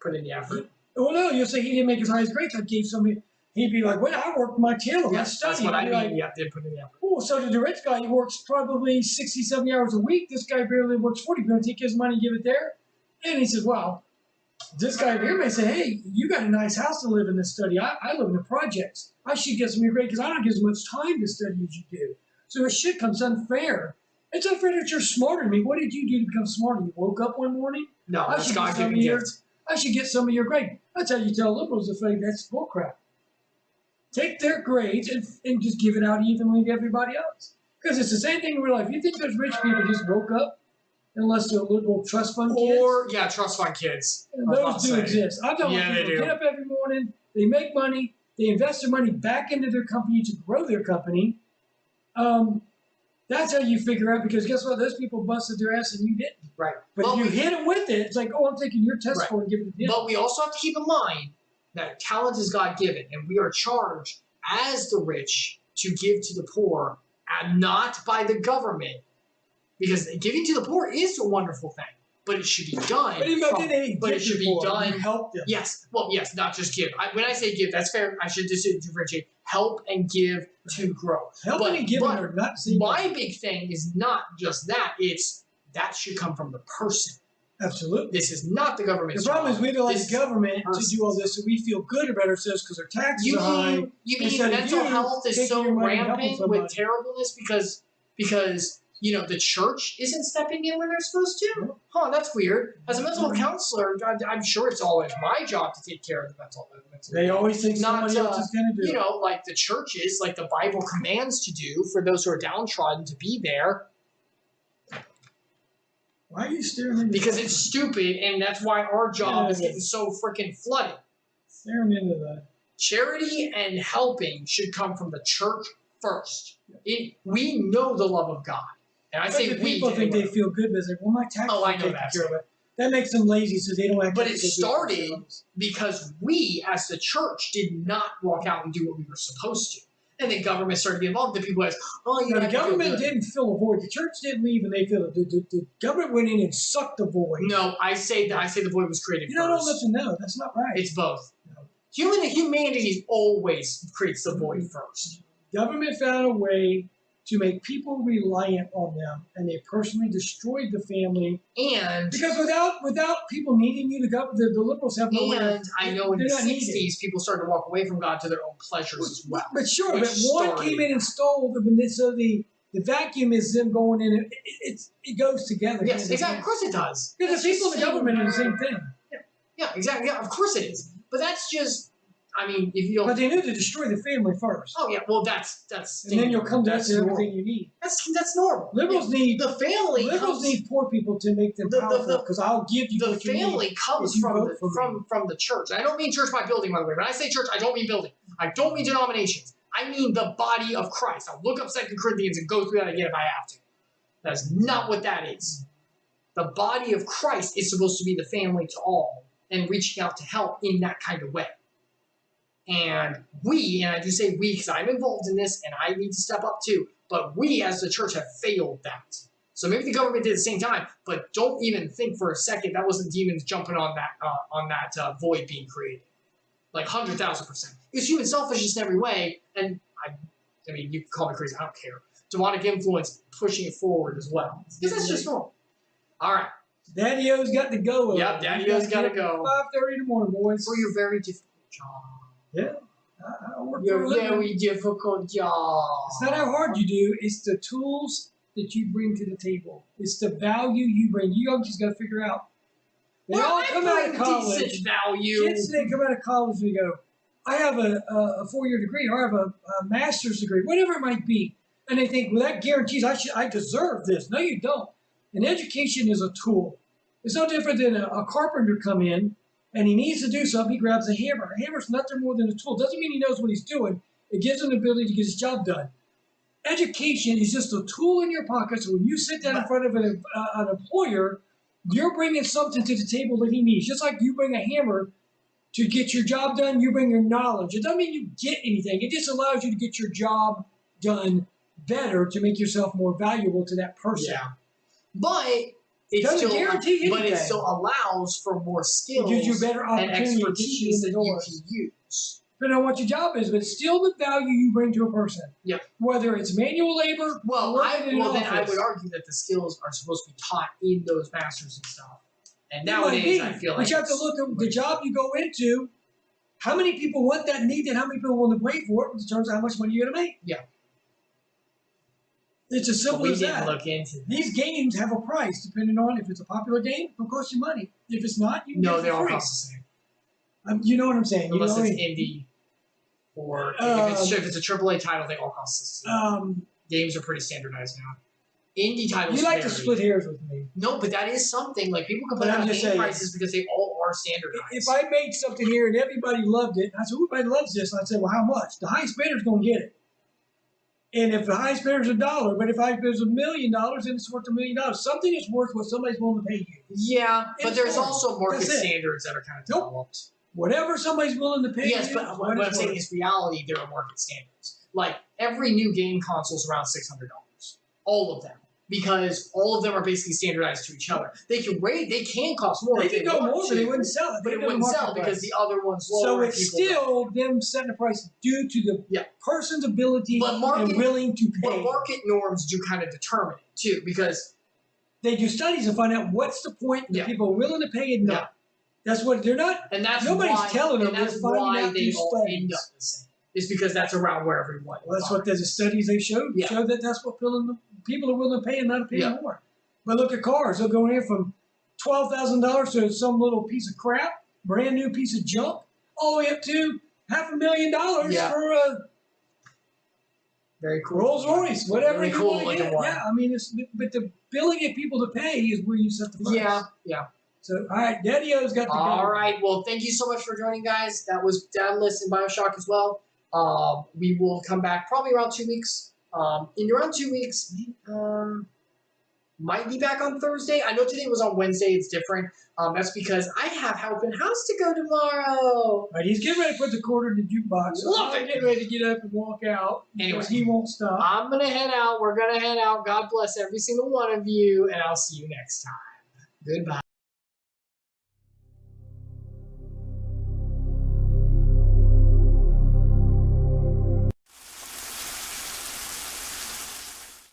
put in the effort. Oh no, you'll say he didn't make his highest grades. I gave somebody. He'd be like, well, I worked my tail off. I studied. That's what I mean. Like, you have to put in the effort. Oh, so the rich guy, he works probably 60, 70 hours a week. This guy barely works 40. You're going to take his money and give it there? And he says, well, this guy here may say, hey, you got a nice house to live in this study. I live in the projects. I should get some of your grade because I don't get as much time to study as you do. So it shit comes unfair. It's unfair that you're smarter than me. What did you do to become smarter? You woke up one morning? No, I should get some of your grade. That's how you tell liberals if that's bullcrap. Take their grades and just give it out evenly to everybody else. Because it's the same thing in real life. You think those rich people just woke up unless they're liberal trust fund kids? Or, yeah, trust fund kids. Those do exist. I'm talking about people get up every morning, they make money, they invest their money back into their company to grow their company. That's how you figure out, because guess what? Those people busted their ass and you didn't. Right. But if you hit them with it, it's like, oh, I'm taking your test score and giving it to them. But we also have to keep in mind that talent is God-given, and we are charged as the rich to give to the poor, and not by the government, because giving to the poor is a wonderful thing, but it should be done. But it should be done. Help them. Yes, well, yes, not just give. When I say give, that's fair. I should just differentiate help and give to grow. Helping and giving are not seen. My big thing is not just that; it's that should come from the person. Absolutely. This is not the government's The problem job. is we don't like government to do all this, so we feel good about ourselves because our taxes are high. You mean mental health is so rampant with terribleness because the church isn't stepping in when they're supposed to? Huh, that's weird. As a mental counselor, I'm sure it's always my job to take care of the mental They always think somebody else is going to do it. Like the churches, like the Bible commands to do for those who are downtrodden to be there. Why are you staring into Because it's stupid, and that's why our job is getting so freaking flooded. Staring into that. Charity and helping should come from the church first. We know the love of God. And I say people think they feel good, but it's like, well, my taxes are taking care of it. That makes them lazy, so they don't actually. But it started because we, as the church, did not walk out and do what we were supposed to. And then government started to get involved. The people asked, the government didn't fill a void. The church didn't leave and they filled it. The government went in and sucked the void. No, I say the void was created first. No, listen, no, that's not right. It's both. Humanity always creates the void first. Government found a way to make people reliant on them, and they personally destroyed the family. And because without people needing you, the liberals have no way. And I know in the 60s, people started to walk away from God to their own pleasures as well. But sure, but one came in and stole them, so the vacuum is them going in. It goes together. Yes, exactly. Of course it does. Because the people in the government are the same thing. Yeah, exactly. Yeah, of course it is. But that's just. I mean, if you don't. But they knew to destroy the family first. Oh yeah, well that's. And then you'll come down to everything you need. That's normal. Liberals need the family. Liberals need poor people to make them powerful because I'll give you what you need. The family comes from the church. I don't mean church by building, by the way. When I say church, I don't mean building. I don't mean denominations. I mean the body of Christ. I'll look up 2 Corinthians and go through that again if I have to. That's not what that is. The body of Christ is supposed to be the family to all and reaching out to help in that kind of way. And I do say we because I'm involved in this and I need to step up too, but we as the church have failed that. So maybe the government did at the same time, but don't even think for a second that wasn't demons jumping on that void being created. Like 100,000%. It's human selfishness in every way, and I mean, you can call me crazy, I don't care. Demonic influence pushing it forward as well. Because that's just normal. All right. Daddy-O's got to go. Yep, Daddy-O's got to go. 5:30 in the morning, boys. For your very difficult job. Yeah. I work your very difficult job. It's not how hard you do. It's the tools that you bring to the table. It's the value you bring. You just got to figure out. They all come out of college. Decent value. Kids today come out of college and go, I have a 4-year degree or I have a master's degree, whatever it might be. And they think, well, that guarantees I deserve this. No, you don't. And education is a tool. It's no different than a carpenter come in and he needs to do something, he grabs a hammer. A hammer's nothing more than a tool. Doesn't mean he knows what he's doing. It gives him the ability to get his job done. Education is just a tool in your pocket, so when you sit down in front of an employer, you're bringing something to the table that he needs. Just like you bring a hammer to get your job done, you bring your knowledge. It doesn't mean you get anything. It just allows you to get your job done better to make yourself more valuable to that person. Yeah. But it still allows for more skills. It gives you better and expertise that you can use. Depending on what your job is, but it's still the value you bring to a person. Yep. Whether it's manual labor, then I would argue that the skills are supposed to be taught in those masters and stuff. And nowadays, I feel like. But you have to look at the job you go into. How many people want that, need that? How many people want to wait for it? In terms of how much money you're going to make. Yeah. It's as simple as that. We didn't look into that. These games have a price depending on if it's a popular game, it'll cost you money. If it's not, you can get it for free. No, they all cost the same. You know what I'm saying? Unless it's indie, or if it's a AAA title, they all cost the same. Games are pretty standardized now. Indie titles. You like to split hairs with me. No, but that is something. Like people complain about game prices because they all are standardized. If I made something here and everybody loved it, and I said, everybody loves this, and I said, well, how much? The highest bidder's going to get it. And if the highest bidder's $1, but if the highest bidder's $1 million, then it's worth $1 million. Something is worth what somebody's willing to pay you. Yeah, but there's also market standards that are kind of developed. whatever somebody's willing to pay. Yes, but what I'm saying is reality, there are market standards. Like, every new game console is around $600. All of them. Because all of them are basically standardized to each other. They can cost more. They can go more, but they wouldn't sell it. But it wouldn't sell because the other one's lower. So it's still them setting the price due to the person's ability and willing to pay. But market norms do kind of determine it too, because they do studies and find out what's the point that people are willing to pay and not. That's what they're not. And that's nobody's why, telling them. And that's why they all end up the same. It's because that's around where everyone. Well, that's what the studies they showed. Showed that that's what people are willing to pay and not pay more. But look at cars; they'll go in from $12,000 to some little piece of crap, brand new piece of junk, all the way up to $500,000 for a very cool Rolls Royce, whatever very you cool want to get. Yeah, I mean, but the ability of people to pay is where you set the price. Yeah. So, all right, Daddy-O's got to go. All right, well, thank you so much for joining, guys. That was Dadalus and Bioshock as well. We will come back probably around 2 weeks. In around 2 weeks, might be back on Thursday. I know today was on Wednesday. It's different. That's because I have help in house to go tomorrow. All right, he's getting ready to put the quarter in the jukebox. Love it. Getting ready to get up and walk out. Anyway, he won't stop. I'm going to head out. We're going to head out. God bless every single one of you, and I'll see you next time. Goodbye.